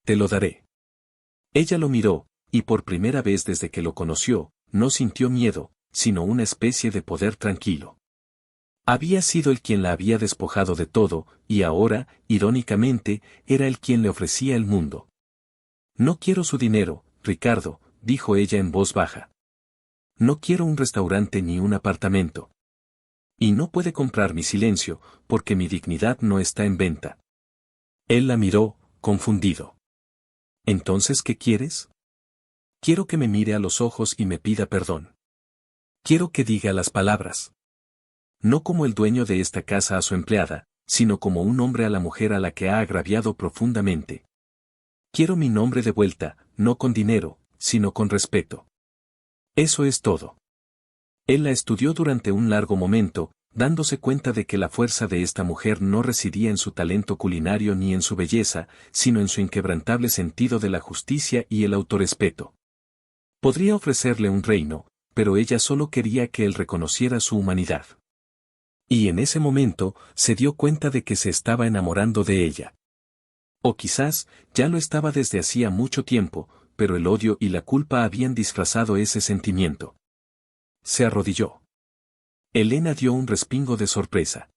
Te lo daré. Ella lo miró, y por primera vez desde que lo conoció, no sintió miedo, sino una especie de poder tranquilo. Había sido él quien la había despojado de todo, y ahora, irónicamente, era él quien le ofrecía el mundo. No quiero su dinero, Ricardo, dijo ella en voz baja. No quiero un restaurante ni un apartamento. Y no puede comprar mi silencio, porque mi dignidad no está en venta. Él la miró, confundido. ¿Entonces qué quieres? Quiero que me mire a los ojos y me pida perdón. Quiero que diga las palabras. No como el dueño de esta casa a su empleada, sino como un hombre a la mujer a la que ha agraviado profundamente. Quiero mi nombre de vuelta, no con dinero, sino con respeto. Eso es todo. Él la estudió durante un largo momento, dándose cuenta de que la fuerza de esta mujer no residía en su talento culinario ni en su belleza, sino en su inquebrantable sentido de la justicia y el autorrespeto. Podría ofrecerle un reino, pero ella solo quería que él reconociera su humanidad. Y en ese momento, se dio cuenta de que se estaba enamorando de ella. O quizás, ya lo estaba desde hacía mucho tiempo, pero el odio y la culpa habían disfrazado ese sentimiento. Se arrodilló. Elena dio un respingo de sorpresa.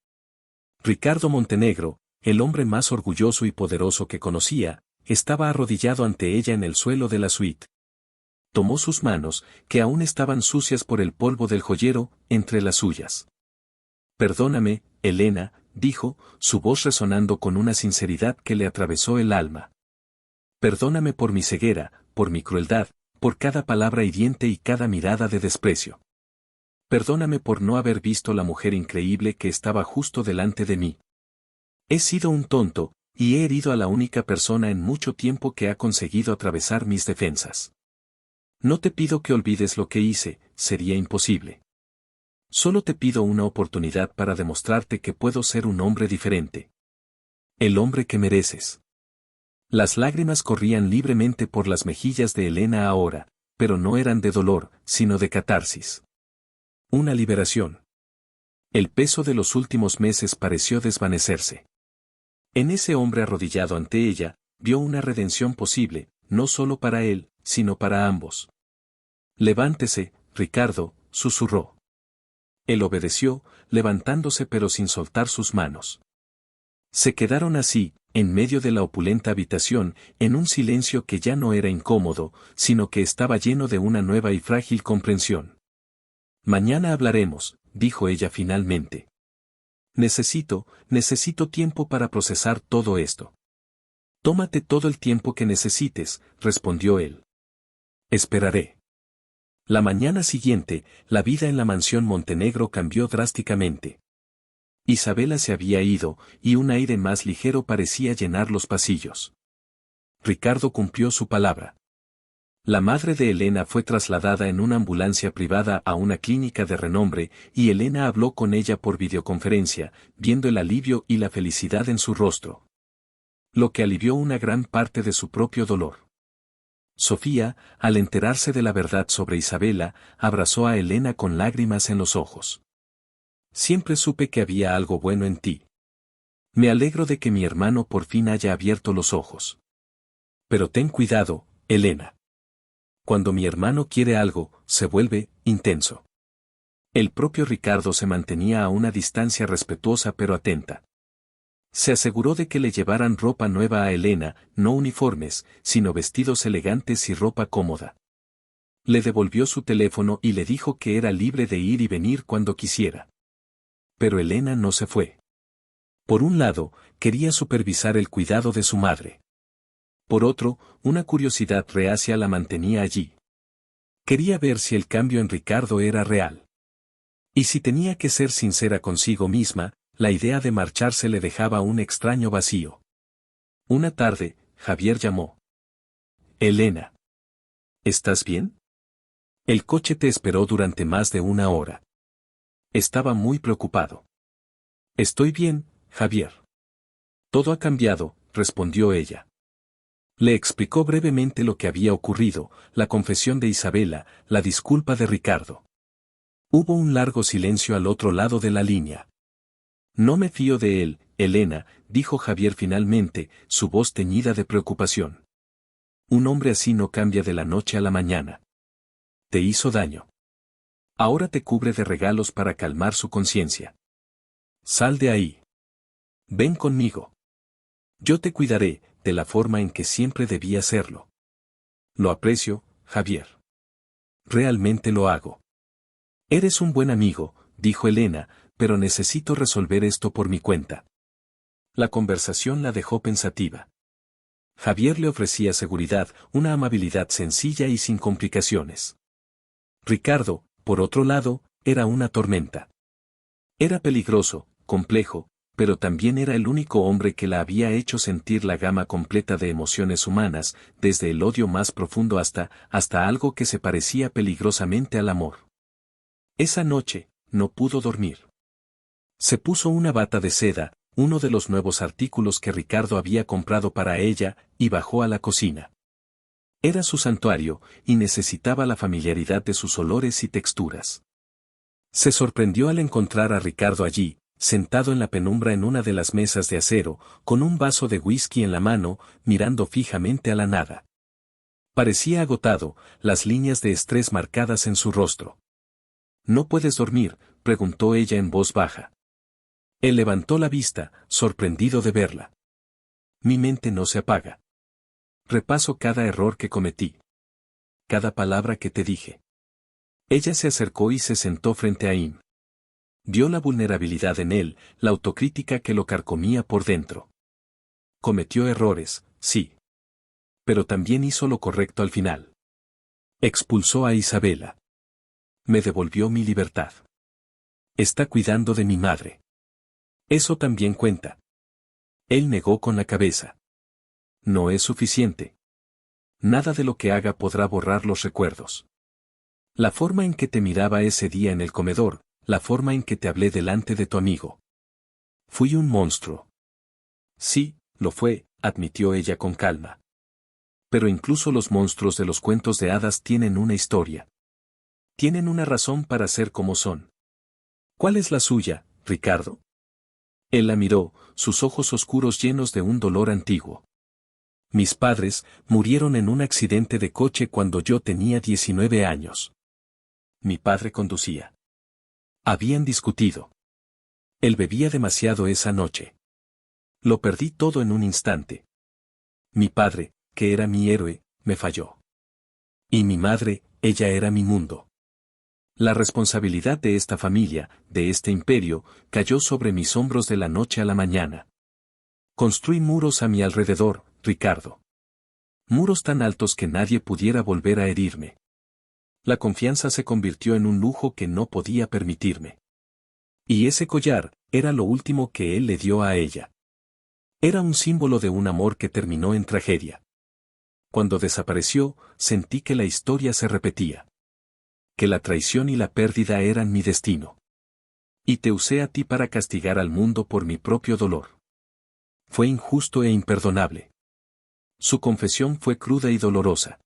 Ricardo Montenegro, el hombre más orgulloso y poderoso que conocía, estaba arrodillado ante ella en el suelo de la suite. Tomó sus manos, que aún estaban sucias por el polvo del joyero, entre las suyas. Perdóname, Elena, dijo, su voz resonando con una sinceridad que le atravesó el alma. Perdóname por mi ceguera, por mi crueldad, por cada palabra hiriente y cada mirada de desprecio. Perdóname por no haber visto la mujer increíble que estaba justo delante de mí. He sido un tonto, y he herido a la única persona en mucho tiempo que ha conseguido atravesar mis defensas. No te pido que olvides lo que hice, sería imposible. Solo te pido una oportunidad para demostrarte que puedo ser un hombre diferente. El hombre que mereces. Las lágrimas corrían libremente por las mejillas de Elena ahora, pero no eran de dolor, sino de catarsis. Una liberación. El peso de los últimos meses pareció desvanecerse. En ese hombre arrodillado ante ella, vio una redención posible, no solo para él, sino para ambos. Levántese, Ricardo, susurró. Él obedeció, levantándose pero sin soltar sus manos. Se quedaron así, en medio de la opulenta habitación, en un silencio que ya no era incómodo, sino que estaba lleno de una nueva y frágil comprensión. Mañana hablaremos, dijo ella finalmente. Necesito tiempo para procesar todo esto. Tómate todo el tiempo que necesites, respondió él. Esperaré. La mañana siguiente, la vida en la mansión Montenegro cambió drásticamente. Isabela se había ido, y un aire más ligero parecía llenar los pasillos. Ricardo cumplió su palabra. La madre de Elena fue trasladada en una ambulancia privada a una clínica de renombre, y Elena habló con ella por videoconferencia, viendo el alivio y la felicidad en su rostro. Lo que alivió una gran parte de su propio dolor. Sofía, al enterarse de la verdad sobre Isabela, abrazó a Elena con lágrimas en los ojos. Siempre supe que había algo bueno en ti. Me alegro de que mi hermano por fin haya abierto los ojos. Pero ten cuidado, Elena. Cuando mi hermano quiere algo, se vuelve intenso. El propio Ricardo se mantenía a una distancia respetuosa pero atenta. Se aseguró de que le llevaran ropa nueva a Elena, no uniformes, sino vestidos elegantes y ropa cómoda. Le devolvió su teléfono y le dijo que era libre de ir y venir cuando quisiera. Pero Elena no se fue. Por un lado, quería supervisar el cuidado de su madre. Por otro, una curiosidad reacia la mantenía allí. Quería ver si el cambio en Ricardo era real. Y si tenía que ser sincera consigo misma, la idea de marcharse le dejaba un extraño vacío. Una tarde, Javier llamó. Elena. ¿Estás bien? El coche te esperó durante más de una hora. Estaba muy preocupado. Estoy bien, Javier. Todo ha cambiado, respondió ella. Le explicó brevemente lo que había ocurrido, la confesión de Isabela, la disculpa de Ricardo. Hubo un largo silencio al otro lado de la línea. No me fío de él, Elena, dijo Javier finalmente, su voz teñida de preocupación. Un hombre así no cambia de la noche a la mañana. Te hizo daño. Ahora te cubre de regalos para calmar su conciencia. Sal de ahí. Ven conmigo. Yo te cuidaré, de la forma en que siempre debí hacerlo. Lo aprecio, Javier. Realmente lo hago. Eres un buen amigo, dijo Elena, pero necesito resolver esto por mi cuenta. La conversación la dejó pensativa. Javier le ofrecía seguridad, una amabilidad sencilla y sin complicaciones. Ricardo, por otro lado, era una tormenta. Era peligroso, complejo, pero también era el único hombre que la había hecho sentir la gama completa de emociones humanas, desde el odio más profundo hasta algo que se parecía peligrosamente al amor. Esa noche, no pudo dormir. Se puso una bata de seda, uno de los nuevos artículos que Ricardo había comprado para ella, y bajó a la cocina. Era su santuario, y necesitaba la familiaridad de sus olores y texturas. Se sorprendió al encontrar a Ricardo allí, Sentado en la penumbra en una de las mesas de acero, con un vaso de whisky en la mano, mirando fijamente a la nada. Parecía agotado, las líneas de estrés marcadas en su rostro. ¿No puedes dormir?, preguntó ella en voz baja. Él levantó la vista, sorprendido de verla. Mi mente no se apaga. Repaso cada error que cometí. Cada palabra que te dije. Ella se acercó y se sentó frente a Im. Vio la vulnerabilidad en él, la autocrítica que lo carcomía por dentro. Cometió errores, sí. Pero también hizo lo correcto al final. Expulsó a Isabela. Me devolvió mi libertad. Está cuidando de mi madre. Eso también cuenta. Él negó con la cabeza. No es suficiente. Nada de lo que haga podrá borrar los recuerdos. La forma en que te miraba ese día en el comedor, la forma en que te hablé delante de tu amigo. Fui un monstruo. Sí, lo fue, admitió ella con calma. Pero incluso los monstruos de los cuentos de hadas tienen una historia. Tienen una razón para ser como son. ¿Cuál es la suya, Ricardo? Él la miró, sus ojos oscuros llenos de un dolor antiguo. Mis padres murieron en un accidente de coche cuando yo tenía 19 años. Mi padre conducía. Habían discutido. Él bebía demasiado esa noche. Lo perdí todo en un instante. Mi padre, que era mi héroe, me falló. Y mi madre, ella era mi mundo. La responsabilidad de esta familia, de este imperio, cayó sobre mis hombros de la noche a la mañana. Construí muros a mi alrededor, Ricardo. Muros tan altos que nadie pudiera volver a herirme. La confianza se convirtió en un lujo que no podía permitirme. Y ese collar, era lo último que él le dio a ella. Era un símbolo de un amor que terminó en tragedia. Cuando desapareció, sentí que la historia se repetía. Que la traición y la pérdida eran mi destino. Y te usé a ti para castigar al mundo por mi propio dolor. Fue injusto e imperdonable. Su confesión fue cruda y dolorosa.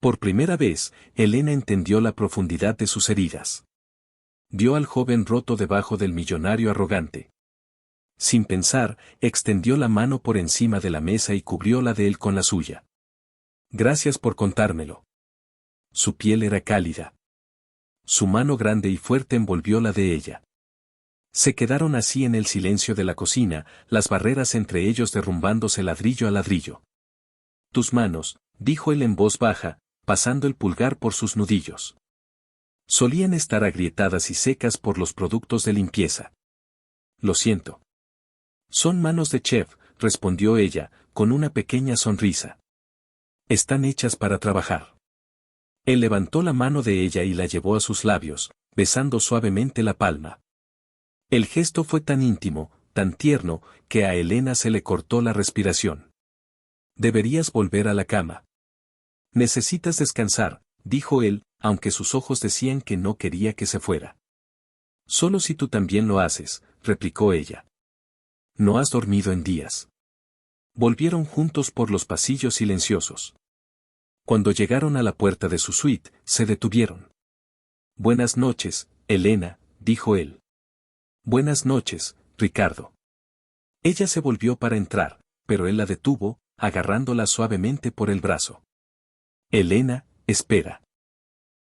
Por primera vez, Elena entendió la profundidad de sus heridas. Vio al joven roto debajo del millonario arrogante. Sin pensar, extendió la mano por encima de la mesa y cubrió la de él con la suya. Gracias por contármelo. Su piel era cálida. Su mano grande y fuerte envolvió la de ella. Se quedaron así en el silencio de la cocina, las barreras entre ellos derrumbándose ladrillo a ladrillo. Tus manos, dijo él en voz baja, pasando el pulgar por sus nudillos. Solían estar agrietadas y secas por los productos de limpieza. Lo siento. Son manos de chef, respondió ella, con una pequeña sonrisa. Están hechas para trabajar. Él levantó la mano de ella y la llevó a sus labios, besando suavemente la palma. El gesto fue tan íntimo, tan tierno, que a Elena se le cortó la respiración. Deberías volver a la cama. Necesitas descansar, dijo él, aunque sus ojos decían que no quería que se fuera. Solo si tú también lo haces, replicó ella. No has dormido en días. Volvieron juntos por los pasillos silenciosos. Cuando llegaron a la puerta de su suite, se detuvieron. Buenas noches, Elena, dijo él. Buenas noches, Ricardo. Ella se volvió para entrar, pero él la detuvo, agarrándola suavemente por el brazo. Elena, espera.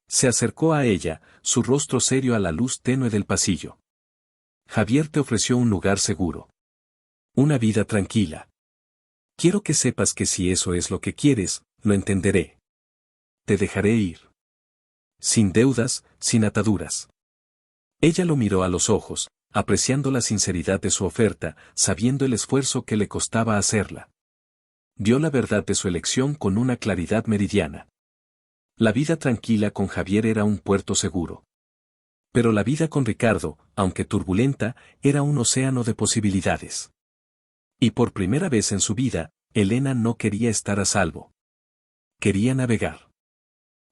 Se acercó a ella, su rostro serio a la luz tenue del pasillo. Javier te ofreció un lugar seguro. Una vida tranquila. Quiero que sepas que si eso es lo que quieres, lo entenderé. Te dejaré ir. Sin deudas, sin ataduras. Ella lo miró a los ojos, apreciando la sinceridad de su oferta, sabiendo el esfuerzo que le costaba hacerla. Vio la verdad de su elección con una claridad meridiana. La vida tranquila con Javier era un puerto seguro. Pero la vida con Ricardo, aunque turbulenta, era un océano de posibilidades. Y por primera vez en su vida, Elena no quería estar a salvo. Quería navegar.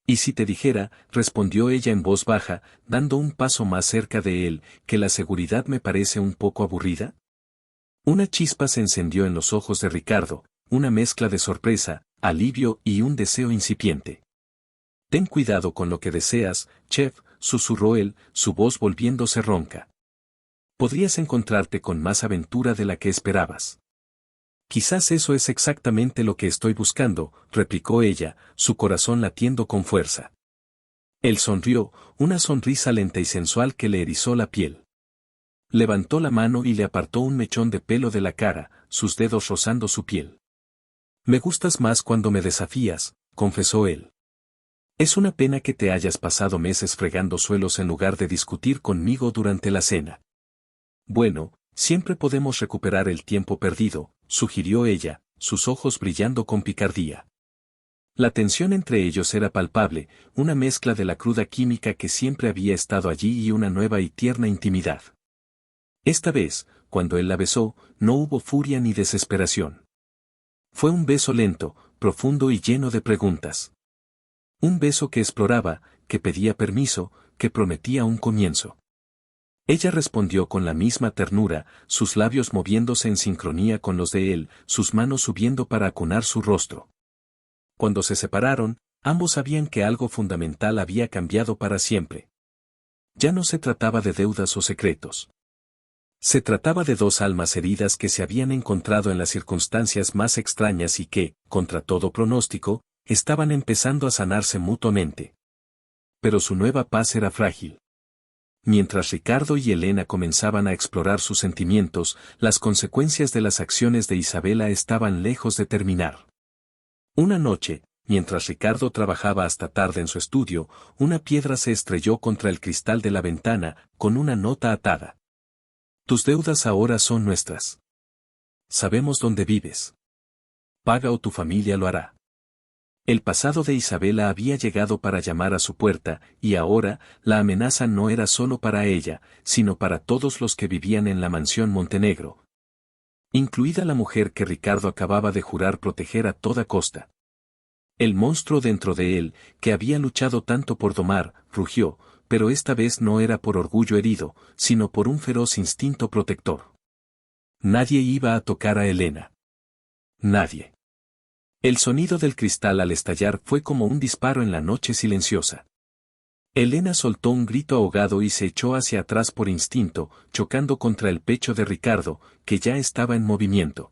Y si te dijera, respondió ella en voz baja, dando un paso más cerca de él, que la seguridad me parece un poco aburrida. Una chispa se encendió en los ojos de Ricardo, una mezcla de sorpresa, alivio y un deseo incipiente. Ten cuidado con lo que deseas, chef, susurró él, su voz volviéndose ronca. Podrías encontrarte con más aventura de la que esperabas. Quizás eso es exactamente lo que estoy buscando, replicó ella, su corazón latiendo con fuerza. Él sonrió, una sonrisa lenta y sensual que le erizó la piel. Levantó la mano y le apartó un mechón de pelo de la cara, sus dedos rozando su piel. Me gustas más cuando me desafías, confesó él. Es una pena que te hayas pasado meses fregando suelos en lugar de discutir conmigo durante la cena. Bueno, siempre podemos recuperar el tiempo perdido, sugirió ella, sus ojos brillando con picardía. La tensión entre ellos era palpable, una mezcla de la cruda química que siempre había estado allí y una nueva y tierna intimidad. Esta vez, cuando él la besó, no hubo furia ni desesperación. Fue un beso lento, profundo y lleno de preguntas. Un beso que exploraba, que pedía permiso, que prometía un comienzo. Ella respondió con la misma ternura, sus labios moviéndose en sincronía con los de él, sus manos subiendo para acunar su rostro. Cuando se separaron, ambos sabían que algo fundamental había cambiado para siempre. Ya no se trataba de deudas o secretos. Se trataba de dos almas heridas que se habían encontrado en las circunstancias más extrañas y que, contra todo pronóstico, estaban empezando a sanarse mutuamente. Pero su nueva paz era frágil. Mientras Ricardo y Elena comenzaban a explorar sus sentimientos, las consecuencias de las acciones de Isabela estaban lejos de terminar. Una noche, mientras Ricardo trabajaba hasta tarde en su estudio, una piedra se estrelló contra el cristal de la ventana, con una nota atada. Tus deudas ahora son nuestras. Sabemos dónde vives. Paga o tu familia lo hará. El pasado de Isabela había llegado para llamar a su puerta, y ahora, la amenaza no era solo para ella, sino para todos los que vivían en la mansión Montenegro, incluida la mujer que Ricardo acababa de jurar proteger a toda costa. El monstruo dentro de él, que había luchado tanto por domar, rugió, pero esta vez no era por orgullo herido, sino por un feroz instinto protector. Nadie iba a tocar a Elena. Nadie. El sonido del cristal al estallar fue como un disparo en la noche silenciosa. Elena soltó un grito ahogado y se echó hacia atrás por instinto, chocando contra el pecho de Ricardo, que ya estaba en movimiento.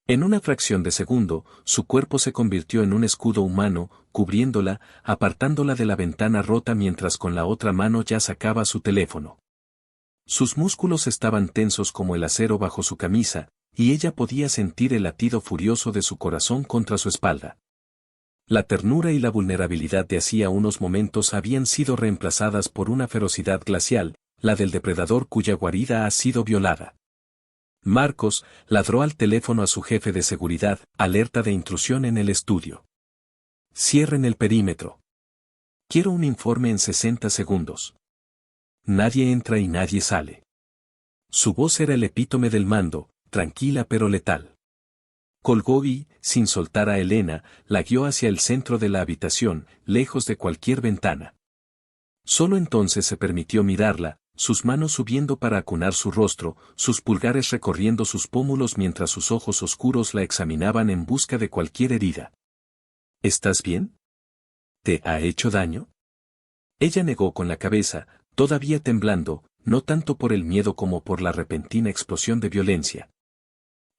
En una fracción de segundo, su cuerpo se convirtió en un escudo humano, cubriéndola, apartándola de la ventana rota mientras con la otra mano ya sacaba su teléfono. Sus músculos estaban tensos como el acero bajo su camisa, y ella podía sentir el latido furioso de su corazón contra su espalda. La ternura y la vulnerabilidad de hacía unos momentos habían sido reemplazadas por una ferocidad glacial, la del depredador cuya guarida ha sido violada. Marcos ladró al teléfono a su jefe de seguridad, alerta de intrusión en el estudio. Cierren el perímetro. Quiero un informe en 60 segundos. Nadie entra y nadie sale. Su voz era el epítome del mando, tranquila pero letal. Colgó y, sin soltar a Elena, la guió hacia el centro de la habitación, lejos de cualquier ventana. Solo entonces se permitió mirarla, sus manos subiendo para acunar su rostro, sus pulgares recorriendo sus pómulos mientras sus ojos oscuros la examinaban en busca de cualquier herida. ¿Estás bien? ¿Te ha hecho daño? Ella negó con la cabeza, todavía temblando, no tanto por el miedo como por la repentina explosión de violencia.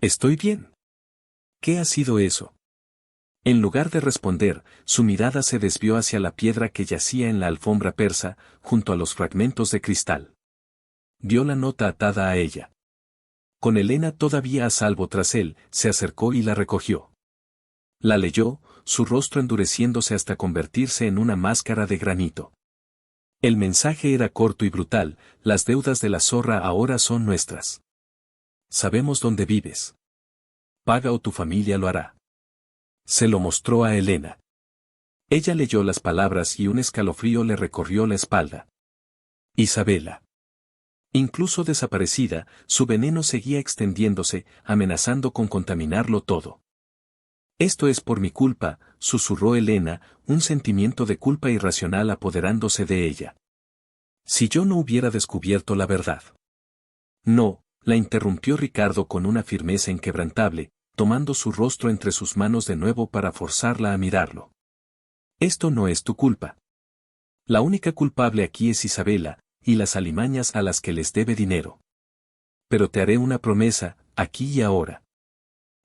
Estoy bien. ¿Qué ha sido eso? En lugar de responder, su mirada se desvió hacia la piedra que yacía en la alfombra persa, junto a los fragmentos de cristal. Vio la nota atada a ella. Con Elena todavía a salvo tras él, se acercó y la recogió. La leyó, su rostro endureciéndose hasta convertirse en una máscara de granito. El mensaje era corto y brutal: las deudas de la zorra ahora son nuestras. Sabemos dónde vives. Paga o tu familia lo hará. Se lo mostró a Elena. Ella leyó las palabras y un escalofrío le recorrió la espalda. Isabela. Incluso desaparecida, su veneno seguía extendiéndose, amenazando con contaminarlo todo. Esto es por mi culpa, susurró Elena, un sentimiento de culpa irracional apoderándose de ella. Si yo no hubiera descubierto la verdad. No, la interrumpió Ricardo con una firmeza inquebrantable, tomando su rostro entre sus manos de nuevo para forzarla a mirarlo. Esto no es tu culpa. La única culpable aquí es Isabela, y las alimañas a las que les debe dinero. Pero te haré una promesa, aquí y ahora.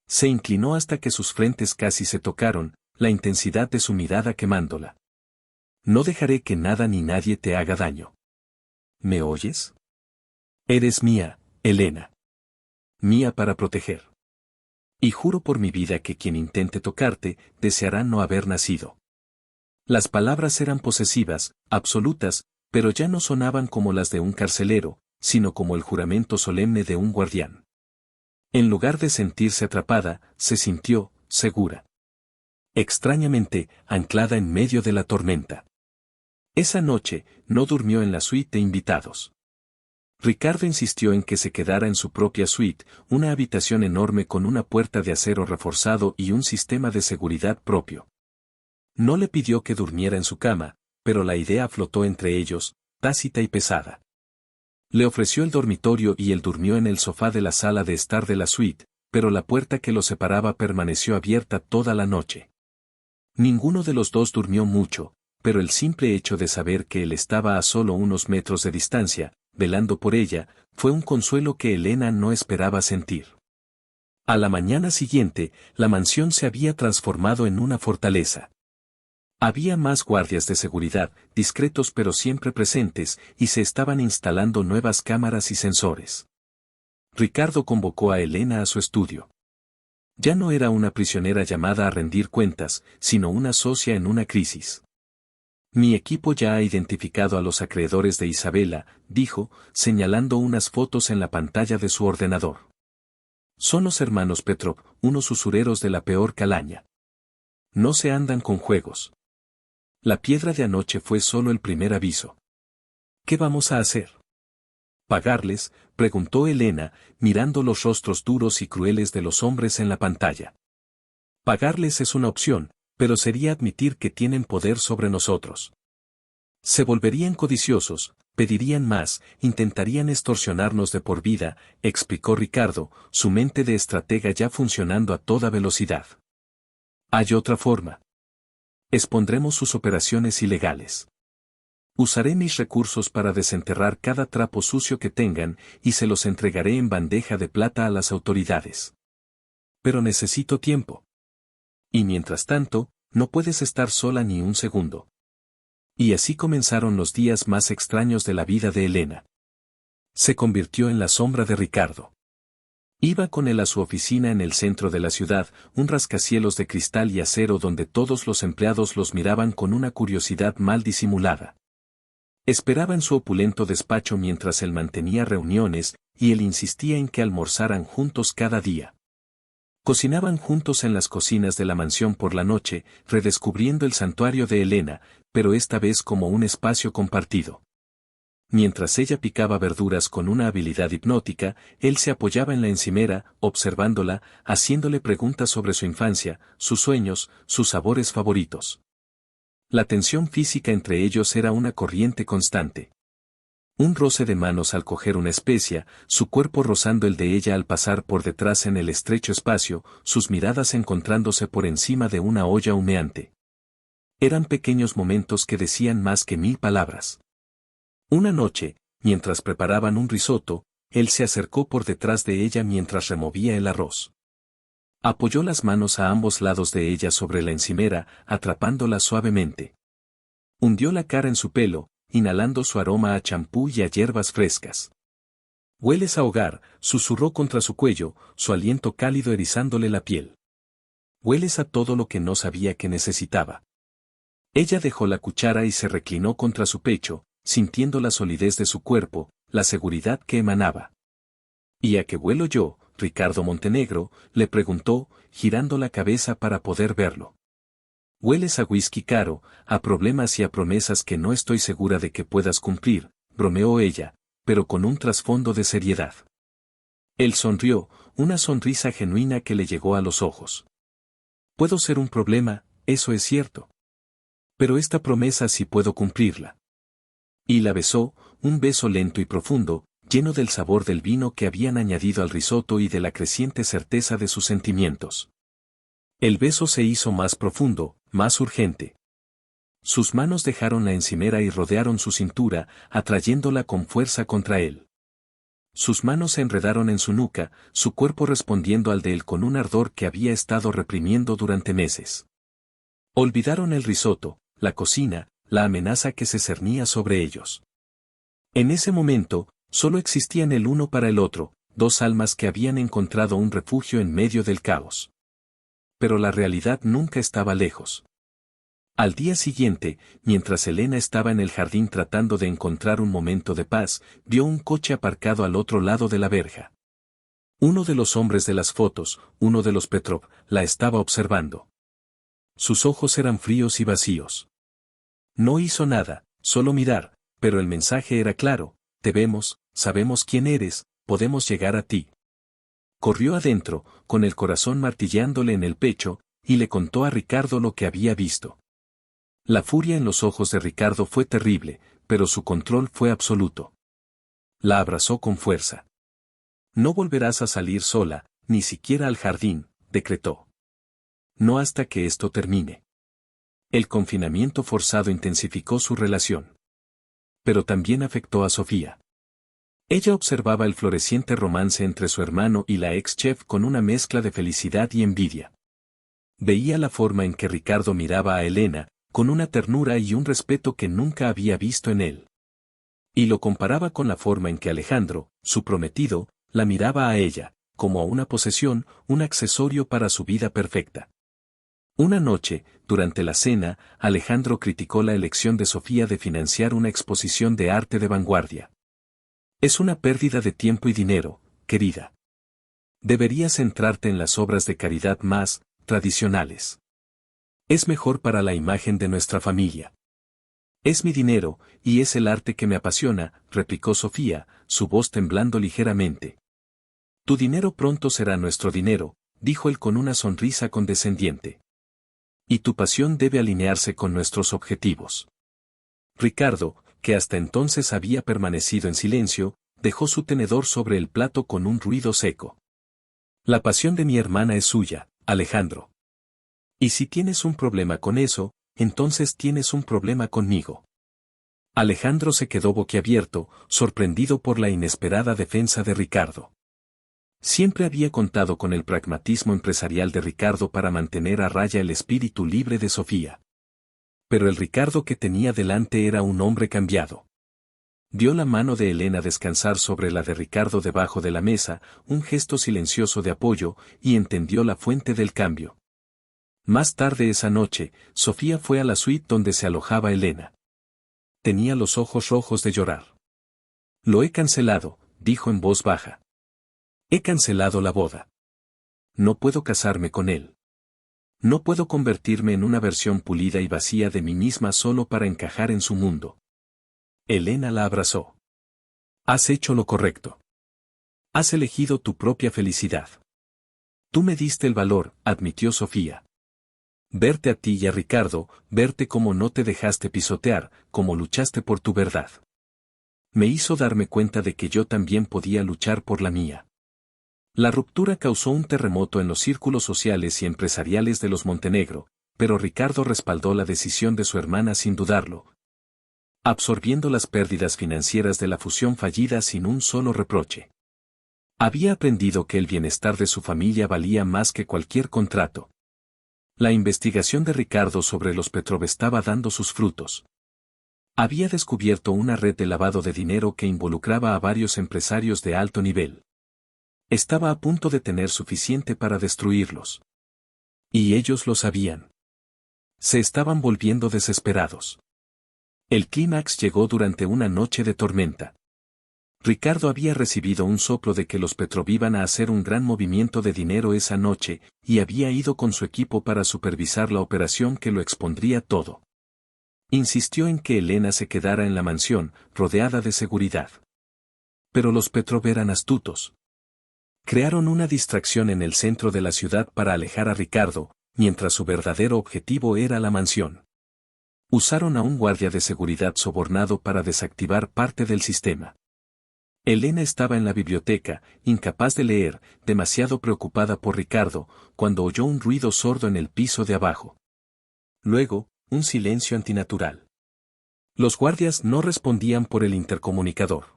Se inclinó hasta que sus frentes casi se tocaron, la intensidad de su mirada quemándola. No dejaré que nada ni nadie te haga daño. ¿Me oyes? Eres mía, Elena. Mía para proteger. Y juro por mi vida que quien intente tocarte, deseará no haber nacido. Las palabras eran posesivas, absolutas, pero ya no sonaban como las de un carcelero, sino como el juramento solemne de un guardián. En lugar de sentirse atrapada, se sintió, segura. Extrañamente, anclada en medio de la tormenta. Esa noche, no durmió en la suite de invitados. Ricardo insistió en que se quedara en su propia suite, una habitación enorme con una puerta de acero reforzado y un sistema de seguridad propio. No le pidió que durmiera en su cama, pero la idea flotó entre ellos, tácita y pesada. Le ofreció el dormitorio y él durmió en el sofá de la sala de estar de la suite, pero la puerta que los separaba permaneció abierta toda la noche. Ninguno de los dos durmió mucho, pero el simple hecho de saber que él estaba a solo unos metros de distancia, velando por ella, fue un consuelo que Elena no esperaba sentir. A la mañana siguiente, la mansión se había transformado en una fortaleza. Había más guardias de seguridad, discretos pero siempre presentes, y se estaban instalando nuevas cámaras y sensores. Ricardo convocó a Elena a su estudio. Ya no era una prisionera llamada a rendir cuentas, sino una socia en una crisis. Mi equipo ya ha identificado a los acreedores de Isabela, dijo, señalando unas fotos en la pantalla de su ordenador. Son los hermanos Petrov, unos usureros de la peor calaña. No se andan con juegos. La piedra de anoche fue solo el primer aviso. ¿Qué vamos a hacer? ¿Pagarles?, preguntó Elena, mirando los rostros duros y crueles de los hombres en la pantalla. Pagarles es una opción, pero sería admitir que tienen poder sobre nosotros. Se volverían codiciosos, pedirían más, intentarían extorsionarnos de por vida, explicó Ricardo, su mente de estratega ya funcionando a toda velocidad. Hay otra forma. Expondremos sus operaciones ilegales. Usaré mis recursos para desenterrar cada trapo sucio que tengan y se los entregaré en bandeja de plata a las autoridades. Pero necesito tiempo. Y mientras tanto, no puedes estar sola ni un segundo. Y así comenzaron los días más extraños de la vida de Elena. Se convirtió en la sombra de Ricardo. Iba con él a su oficina en el centro de la ciudad, un rascacielos de cristal y acero donde todos los empleados los miraban con una curiosidad mal disimulada. Esperaba en su opulento despacho mientras él mantenía reuniones, y él insistía en que almorzaran juntos cada día. Cocinaban juntos en las cocinas de la mansión por la noche, redescubriendo el santuario de Elena, pero esta vez como un espacio compartido. Mientras ella picaba verduras con una habilidad hipnótica, él se apoyaba en la encimera, observándola, haciéndole preguntas sobre su infancia, sus sueños, sus sabores favoritos. La tensión física entre ellos era una corriente constante. Un roce de manos al coger una especia, su cuerpo rozando el de ella al pasar por detrás en el estrecho espacio, sus miradas encontrándose por encima de una olla humeante. Eran pequeños momentos que decían más que 1000 palabras. Una noche, mientras preparaban un risotto, él se acercó por detrás de ella mientras removía el arroz. Apoyó las manos a ambos lados de ella sobre la encimera, atrapándola suavemente. Hundió la cara en su pelo, inhalando su aroma a champú y a hierbas frescas. «Hueles a hogar», susurró contra su cuello, su aliento cálido erizándole la piel. «Hueles a todo lo que no sabía que necesitaba». Ella dejó la cuchara y se reclinó contra su pecho, sintiendo la solidez de su cuerpo, la seguridad que emanaba. «¿Y a qué huelo yo, Ricardo Montenegro?», le preguntó, girando la cabeza para poder verlo. «Hueles a whisky caro, a problemas y a promesas que no estoy segura de que puedas cumplir», bromeó ella, pero con un trasfondo de seriedad. Él sonrió, una sonrisa genuina que le llegó a los ojos. «Puedo ser un problema, eso es cierto. Pero esta promesa sí puedo cumplirla». Y la besó, un beso lento y profundo, lleno del sabor del vino que habían añadido al risotto y de la creciente certeza de sus sentimientos. El beso se hizo más profundo, más urgente. Sus manos dejaron la encimera y rodearon su cintura, atrayéndola con fuerza contra él. Sus manos se enredaron en su nuca, su cuerpo respondiendo al de él con un ardor que había estado reprimiendo durante meses. Olvidaron el risotto, la cocina, la amenaza que se cernía sobre ellos. En ese momento, solo existían el uno para el otro, dos almas que habían encontrado un refugio en medio del caos. Pero la realidad nunca estaba lejos. Al día siguiente, mientras Elena estaba en el jardín tratando de encontrar un momento de paz, vio un coche aparcado al otro lado de la verja. Uno de los hombres de las fotos, uno de los Petrov, la estaba observando. Sus ojos eran fríos y vacíos. No hizo nada, solo mirar, pero el mensaje era claro: te vemos, sabemos quién eres, podemos llegar a ti. Corrió adentro, con el corazón martillándole en el pecho, y le contó a Ricardo lo que había visto. La furia en los ojos de Ricardo fue terrible, pero su control fue absoluto. La abrazó con fuerza. No volverás a salir sola, ni siquiera al jardín, decretó. No hasta que esto termine. El confinamiento forzado intensificó su relación. Pero también afectó a Sofía. Ella observaba el floreciente romance entre su hermano y la ex-chef con una mezcla de felicidad y envidia. Veía la forma en que Ricardo miraba a Elena, con una ternura y un respeto que nunca había visto en él. Y lo comparaba con la forma en que Alejandro, su prometido, la miraba a ella, como a una posesión, un accesorio para su vida perfecta. Una noche, durante la cena, Alejandro criticó la elección de Sofía de financiar una exposición de arte de vanguardia. Es una pérdida de tiempo y dinero, querida. Deberías centrarte en las obras de caridad más tradicionales. Es mejor para la imagen de nuestra familia. Es mi dinero, y es el arte que me apasiona, replicó Sofía, su voz temblando ligeramente. Tu dinero pronto será nuestro dinero, dijo él con una sonrisa condescendiente. Y tu pasión debe alinearse con nuestros objetivos. Ricardo, que hasta entonces había permanecido en silencio, dejó su tenedor sobre el plato con un ruido seco. La pasión de mi hermana es suya, Alejandro. Y si tienes un problema con eso, entonces tienes un problema conmigo. Alejandro se quedó boquiabierto, sorprendido por la inesperada defensa de Ricardo. Siempre había contado con el pragmatismo empresarial de Ricardo para mantener a raya el espíritu libre de Sofía. Pero el Ricardo que tenía delante era un hombre cambiado. Vio la mano de Elena descansar sobre la de Ricardo debajo de la mesa, un gesto silencioso de apoyo, y entendió la fuente del cambio. Más tarde esa noche, Sofía fue a la suite donde se alojaba Elena. Tenía los ojos rojos de llorar. Lo he cancelado, dijo en voz baja. He cancelado la boda. No puedo casarme con él. No puedo convertirme en una versión pulida y vacía de mí misma solo para encajar en su mundo. Elena la abrazó. Has hecho lo correcto. Has elegido tu propia felicidad. Tú me diste el valor, admitió Sofía. Verte a ti y a Ricardo, verte como no te dejaste pisotear, como luchaste por tu verdad. Me hizo darme cuenta de que yo también podía luchar por la mía. La ruptura causó un terremoto en los círculos sociales y empresariales de los Montenegro, pero Ricardo respaldó la decisión de su hermana sin dudarlo, absorbiendo las pérdidas financieras de la fusión fallida sin un solo reproche. Había aprendido que el bienestar de su familia valía más que cualquier contrato. La investigación de Ricardo sobre los Petrov estaba dando sus frutos. Había descubierto una red de lavado de dinero que involucraba a varios empresarios de alto nivel. Estaba a punto de tener suficiente para destruirlos. Y ellos lo sabían. Se estaban volviendo desesperados. El clímax llegó durante una noche de tormenta. Ricardo había recibido un soplo de que los Petrov iban a hacer un gran movimiento de dinero esa noche, y había ido con su equipo para supervisar la operación que lo expondría todo. Insistió en que Elena se quedara en la mansión, rodeada de seguridad. Pero los Petrov eran astutos. Crearon una distracción en el centro de la ciudad para alejar a Ricardo, mientras su verdadero objetivo era la mansión. Usaron a un guardia de seguridad sobornado para desactivar parte del sistema. Elena estaba en la biblioteca, incapaz de leer, demasiado preocupada por Ricardo, cuando oyó un ruido sordo en el piso de abajo. Luego, un silencio antinatural. Los guardias no respondían por el intercomunicador.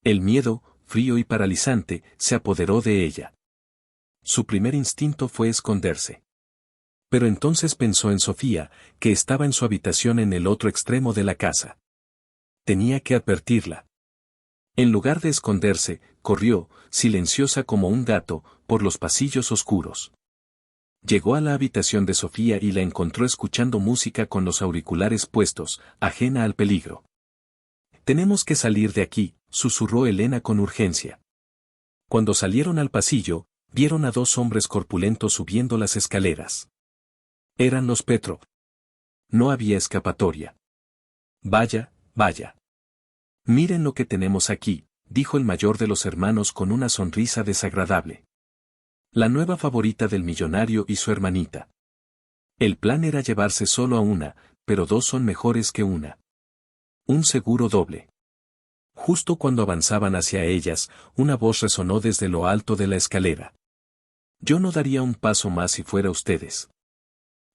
El miedo, frío y paralizante, se apoderó de ella. Su primer instinto fue esconderse. Pero entonces pensó en Sofía, que estaba en su habitación en el otro extremo de la casa. Tenía que advertirla. En lugar de esconderse, corrió, silenciosa como un gato, por los pasillos oscuros. Llegó a la habitación de Sofía y la encontró escuchando música con los auriculares puestos, ajena al peligro. «Tenemos que salir de aquí», susurró Elena con urgencia. Cuando salieron al pasillo, vieron a dos hombres corpulentos subiendo las escaleras. Eran los Petrov. No había escapatoria. «Vaya, vaya. Miren lo que tenemos aquí», dijo el mayor de los hermanos con una sonrisa desagradable. La nueva favorita del millonario y su hermanita. El plan era llevarse solo a una, pero dos son mejores que una. Un seguro doble. Justo cuando avanzaban hacia ellas, una voz resonó desde lo alto de la escalera. «Yo no daría un paso más si fuera ustedes».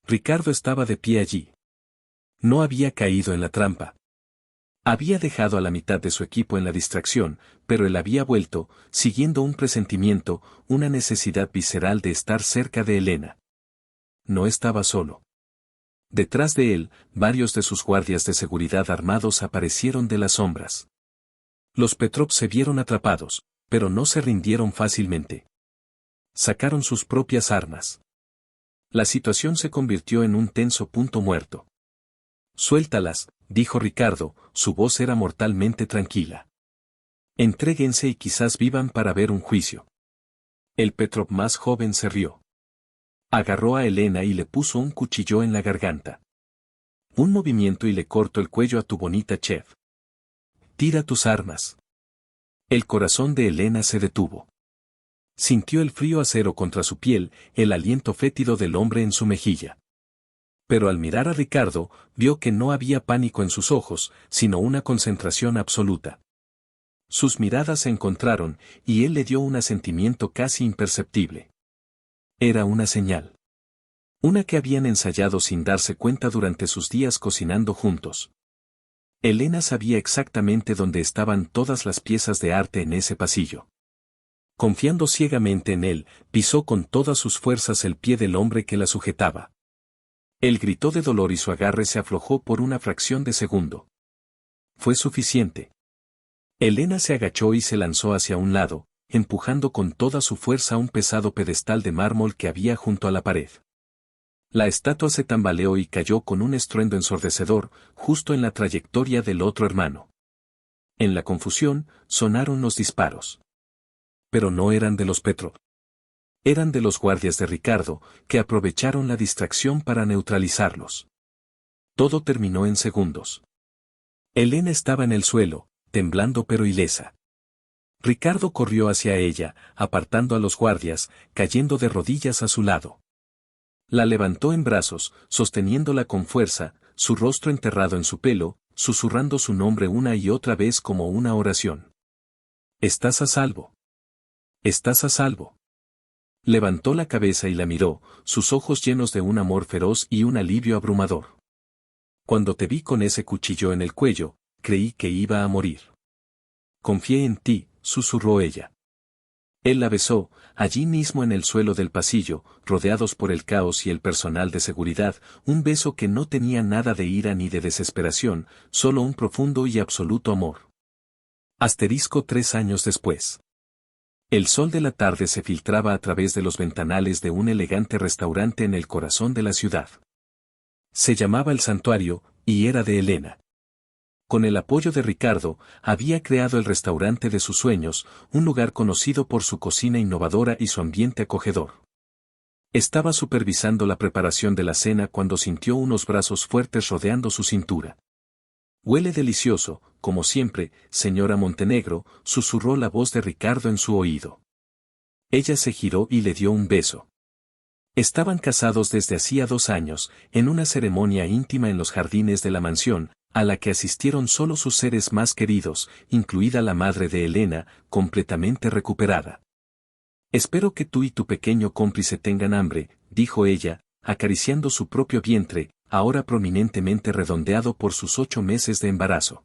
Ricardo estaba de pie allí. No había caído en la trampa. Había dejado a la mitad de su equipo en la distracción, pero él había vuelto, siguiendo un presentimiento, una necesidad visceral de estar cerca de Elena. No estaba solo. Detrás de él, varios de sus guardias de seguridad armados aparecieron de las sombras. Los Petrov se vieron atrapados, pero no se rindieron fácilmente. Sacaron sus propias armas. La situación se convirtió en un tenso punto muerto. «Suéltalas», dijo Ricardo, su voz era mortalmente tranquila. «Entréguense y quizás vivan para ver un juicio». El Petrov más joven se rió. Agarró a Elena y le puso un cuchillo en la garganta. «Un movimiento y le corto el cuello a tu bonita chef. Tira tus armas». El corazón de Elena se detuvo. Sintió el frío acero contra su piel, el aliento fétido del hombre en su mejilla. Pero al mirar a Ricardo, vio que no había pánico en sus ojos, sino una concentración absoluta. Sus miradas se encontraron, y él le dio un asentimiento casi imperceptible. Era una señal. Una que habían ensayado sin darse cuenta durante sus días cocinando juntos. Elena sabía exactamente dónde estaban todas las piezas de arte en ese pasillo. Confiando ciegamente en él, pisó con todas sus fuerzas el pie del hombre que la sujetaba. Él gritó de dolor y su agarre se aflojó por una fracción de segundo. Fue suficiente. Elena se agachó y se lanzó hacia un lado, empujando con toda su fuerza un pesado pedestal de mármol que había junto a la pared. La estatua se tambaleó y cayó con un estruendo ensordecedor, justo en la trayectoria del otro hermano. En la confusión, sonaron los disparos. Pero no eran de los Petrov. Eran de los guardias de Ricardo, que aprovecharon la distracción para neutralizarlos. Todo terminó en segundos. Elena estaba en el suelo, temblando pero ilesa. Ricardo corrió hacia ella, apartando a los guardias, cayendo de rodillas a su lado. La levantó en brazos, sosteniéndola con fuerza, su rostro enterrado en su pelo, susurrando su nombre una y otra vez como una oración. «Estás a salvo. Estás a salvo». Levantó la cabeza y la miró, sus ojos llenos de un amor feroz y un alivio abrumador. «Cuando te vi con ese cuchillo en el cuello, creí que iba a morir. Confié en ti», susurró ella. Él la besó, allí mismo en el suelo del pasillo, rodeados por el caos y el personal de seguridad, un beso que no tenía nada de ira ni de desesperación, solo un profundo y absoluto amor. 3 años después. El sol de la tarde se filtraba a través de los ventanales de un elegante restaurante en el corazón de la ciudad. Se llamaba El Santuario, y era de Elena. Con el apoyo de Ricardo, había creado el restaurante de sus sueños, un lugar conocido por su cocina innovadora y su ambiente acogedor. Estaba supervisando la preparación de la cena cuando sintió unos brazos fuertes rodeando su cintura. «Huele delicioso, como siempre, señora Montenegro», susurró la voz de Ricardo en su oído. Ella se giró y le dio un beso. Estaban casados desde hacía 2 años, en una ceremonia íntima en los jardines de la mansión, a la que asistieron solo sus seres más queridos, incluida la madre de Elena, completamente recuperada. «Espero que tú y tu pequeño cómplice tengan hambre», dijo ella, acariciando su propio vientre, ahora prominentemente redondeado por sus 8 meses de embarazo.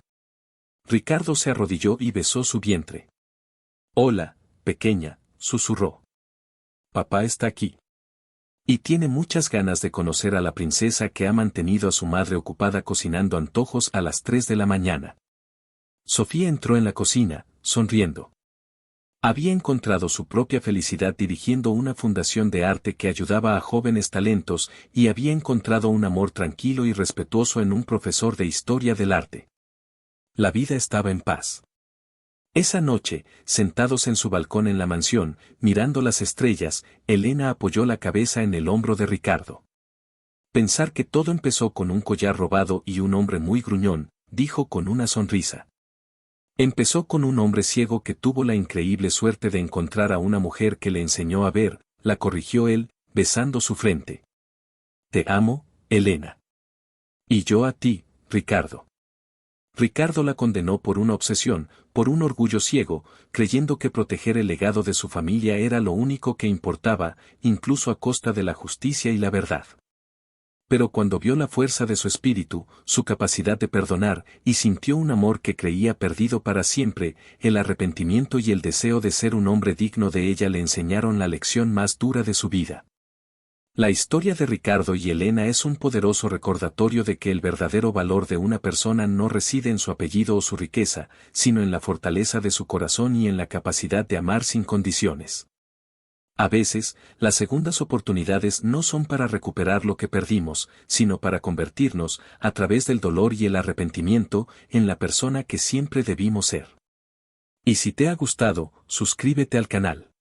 Ricardo se arrodilló y besó su vientre. Hola, pequeña, susurró. Papá está aquí. Y tiene muchas ganas de conocer a la princesa que ha mantenido a su madre ocupada cocinando antojos a las 3 de la mañana. Sofía entró en la cocina, sonriendo. Había encontrado su propia felicidad dirigiendo una fundación de arte que ayudaba a jóvenes talentos y había encontrado un amor tranquilo y respetuoso en un profesor de historia del arte. La vida estaba en paz. Esa noche, sentados en su balcón en la mansión, mirando las estrellas, Elena apoyó la cabeza en el hombro de Ricardo. Pensar que todo empezó con un collar robado y un hombre muy gruñón, dijo con una sonrisa. Empezó con un hombre ciego que tuvo la increíble suerte de encontrar a una mujer que le enseñó a ver, la corrigió él, besando su frente. Te amo, Elena. Y yo a ti, Ricardo. Ricardo la condenó por una obsesión, por un orgullo ciego, creyendo que proteger el legado de su familia era lo único que importaba, incluso a costa de la justicia y la verdad. Pero cuando vio la fuerza de su espíritu, su capacidad de perdonar, y sintió un amor que creía perdido para siempre, el arrepentimiento y el deseo de ser un hombre digno de ella le enseñaron la lección más dura de su vida. La historia de Ricardo y Elena es un poderoso recordatorio de que el verdadero valor de una persona no reside en su apellido o su riqueza, sino en la fortaleza de su corazón y en la capacidad de amar sin condiciones. A veces, las segundas oportunidades no son para recuperar lo que perdimos, sino para convertirnos, a través del dolor y el arrepentimiento, en la persona que siempre debimos ser. Y si te ha gustado, suscríbete al canal.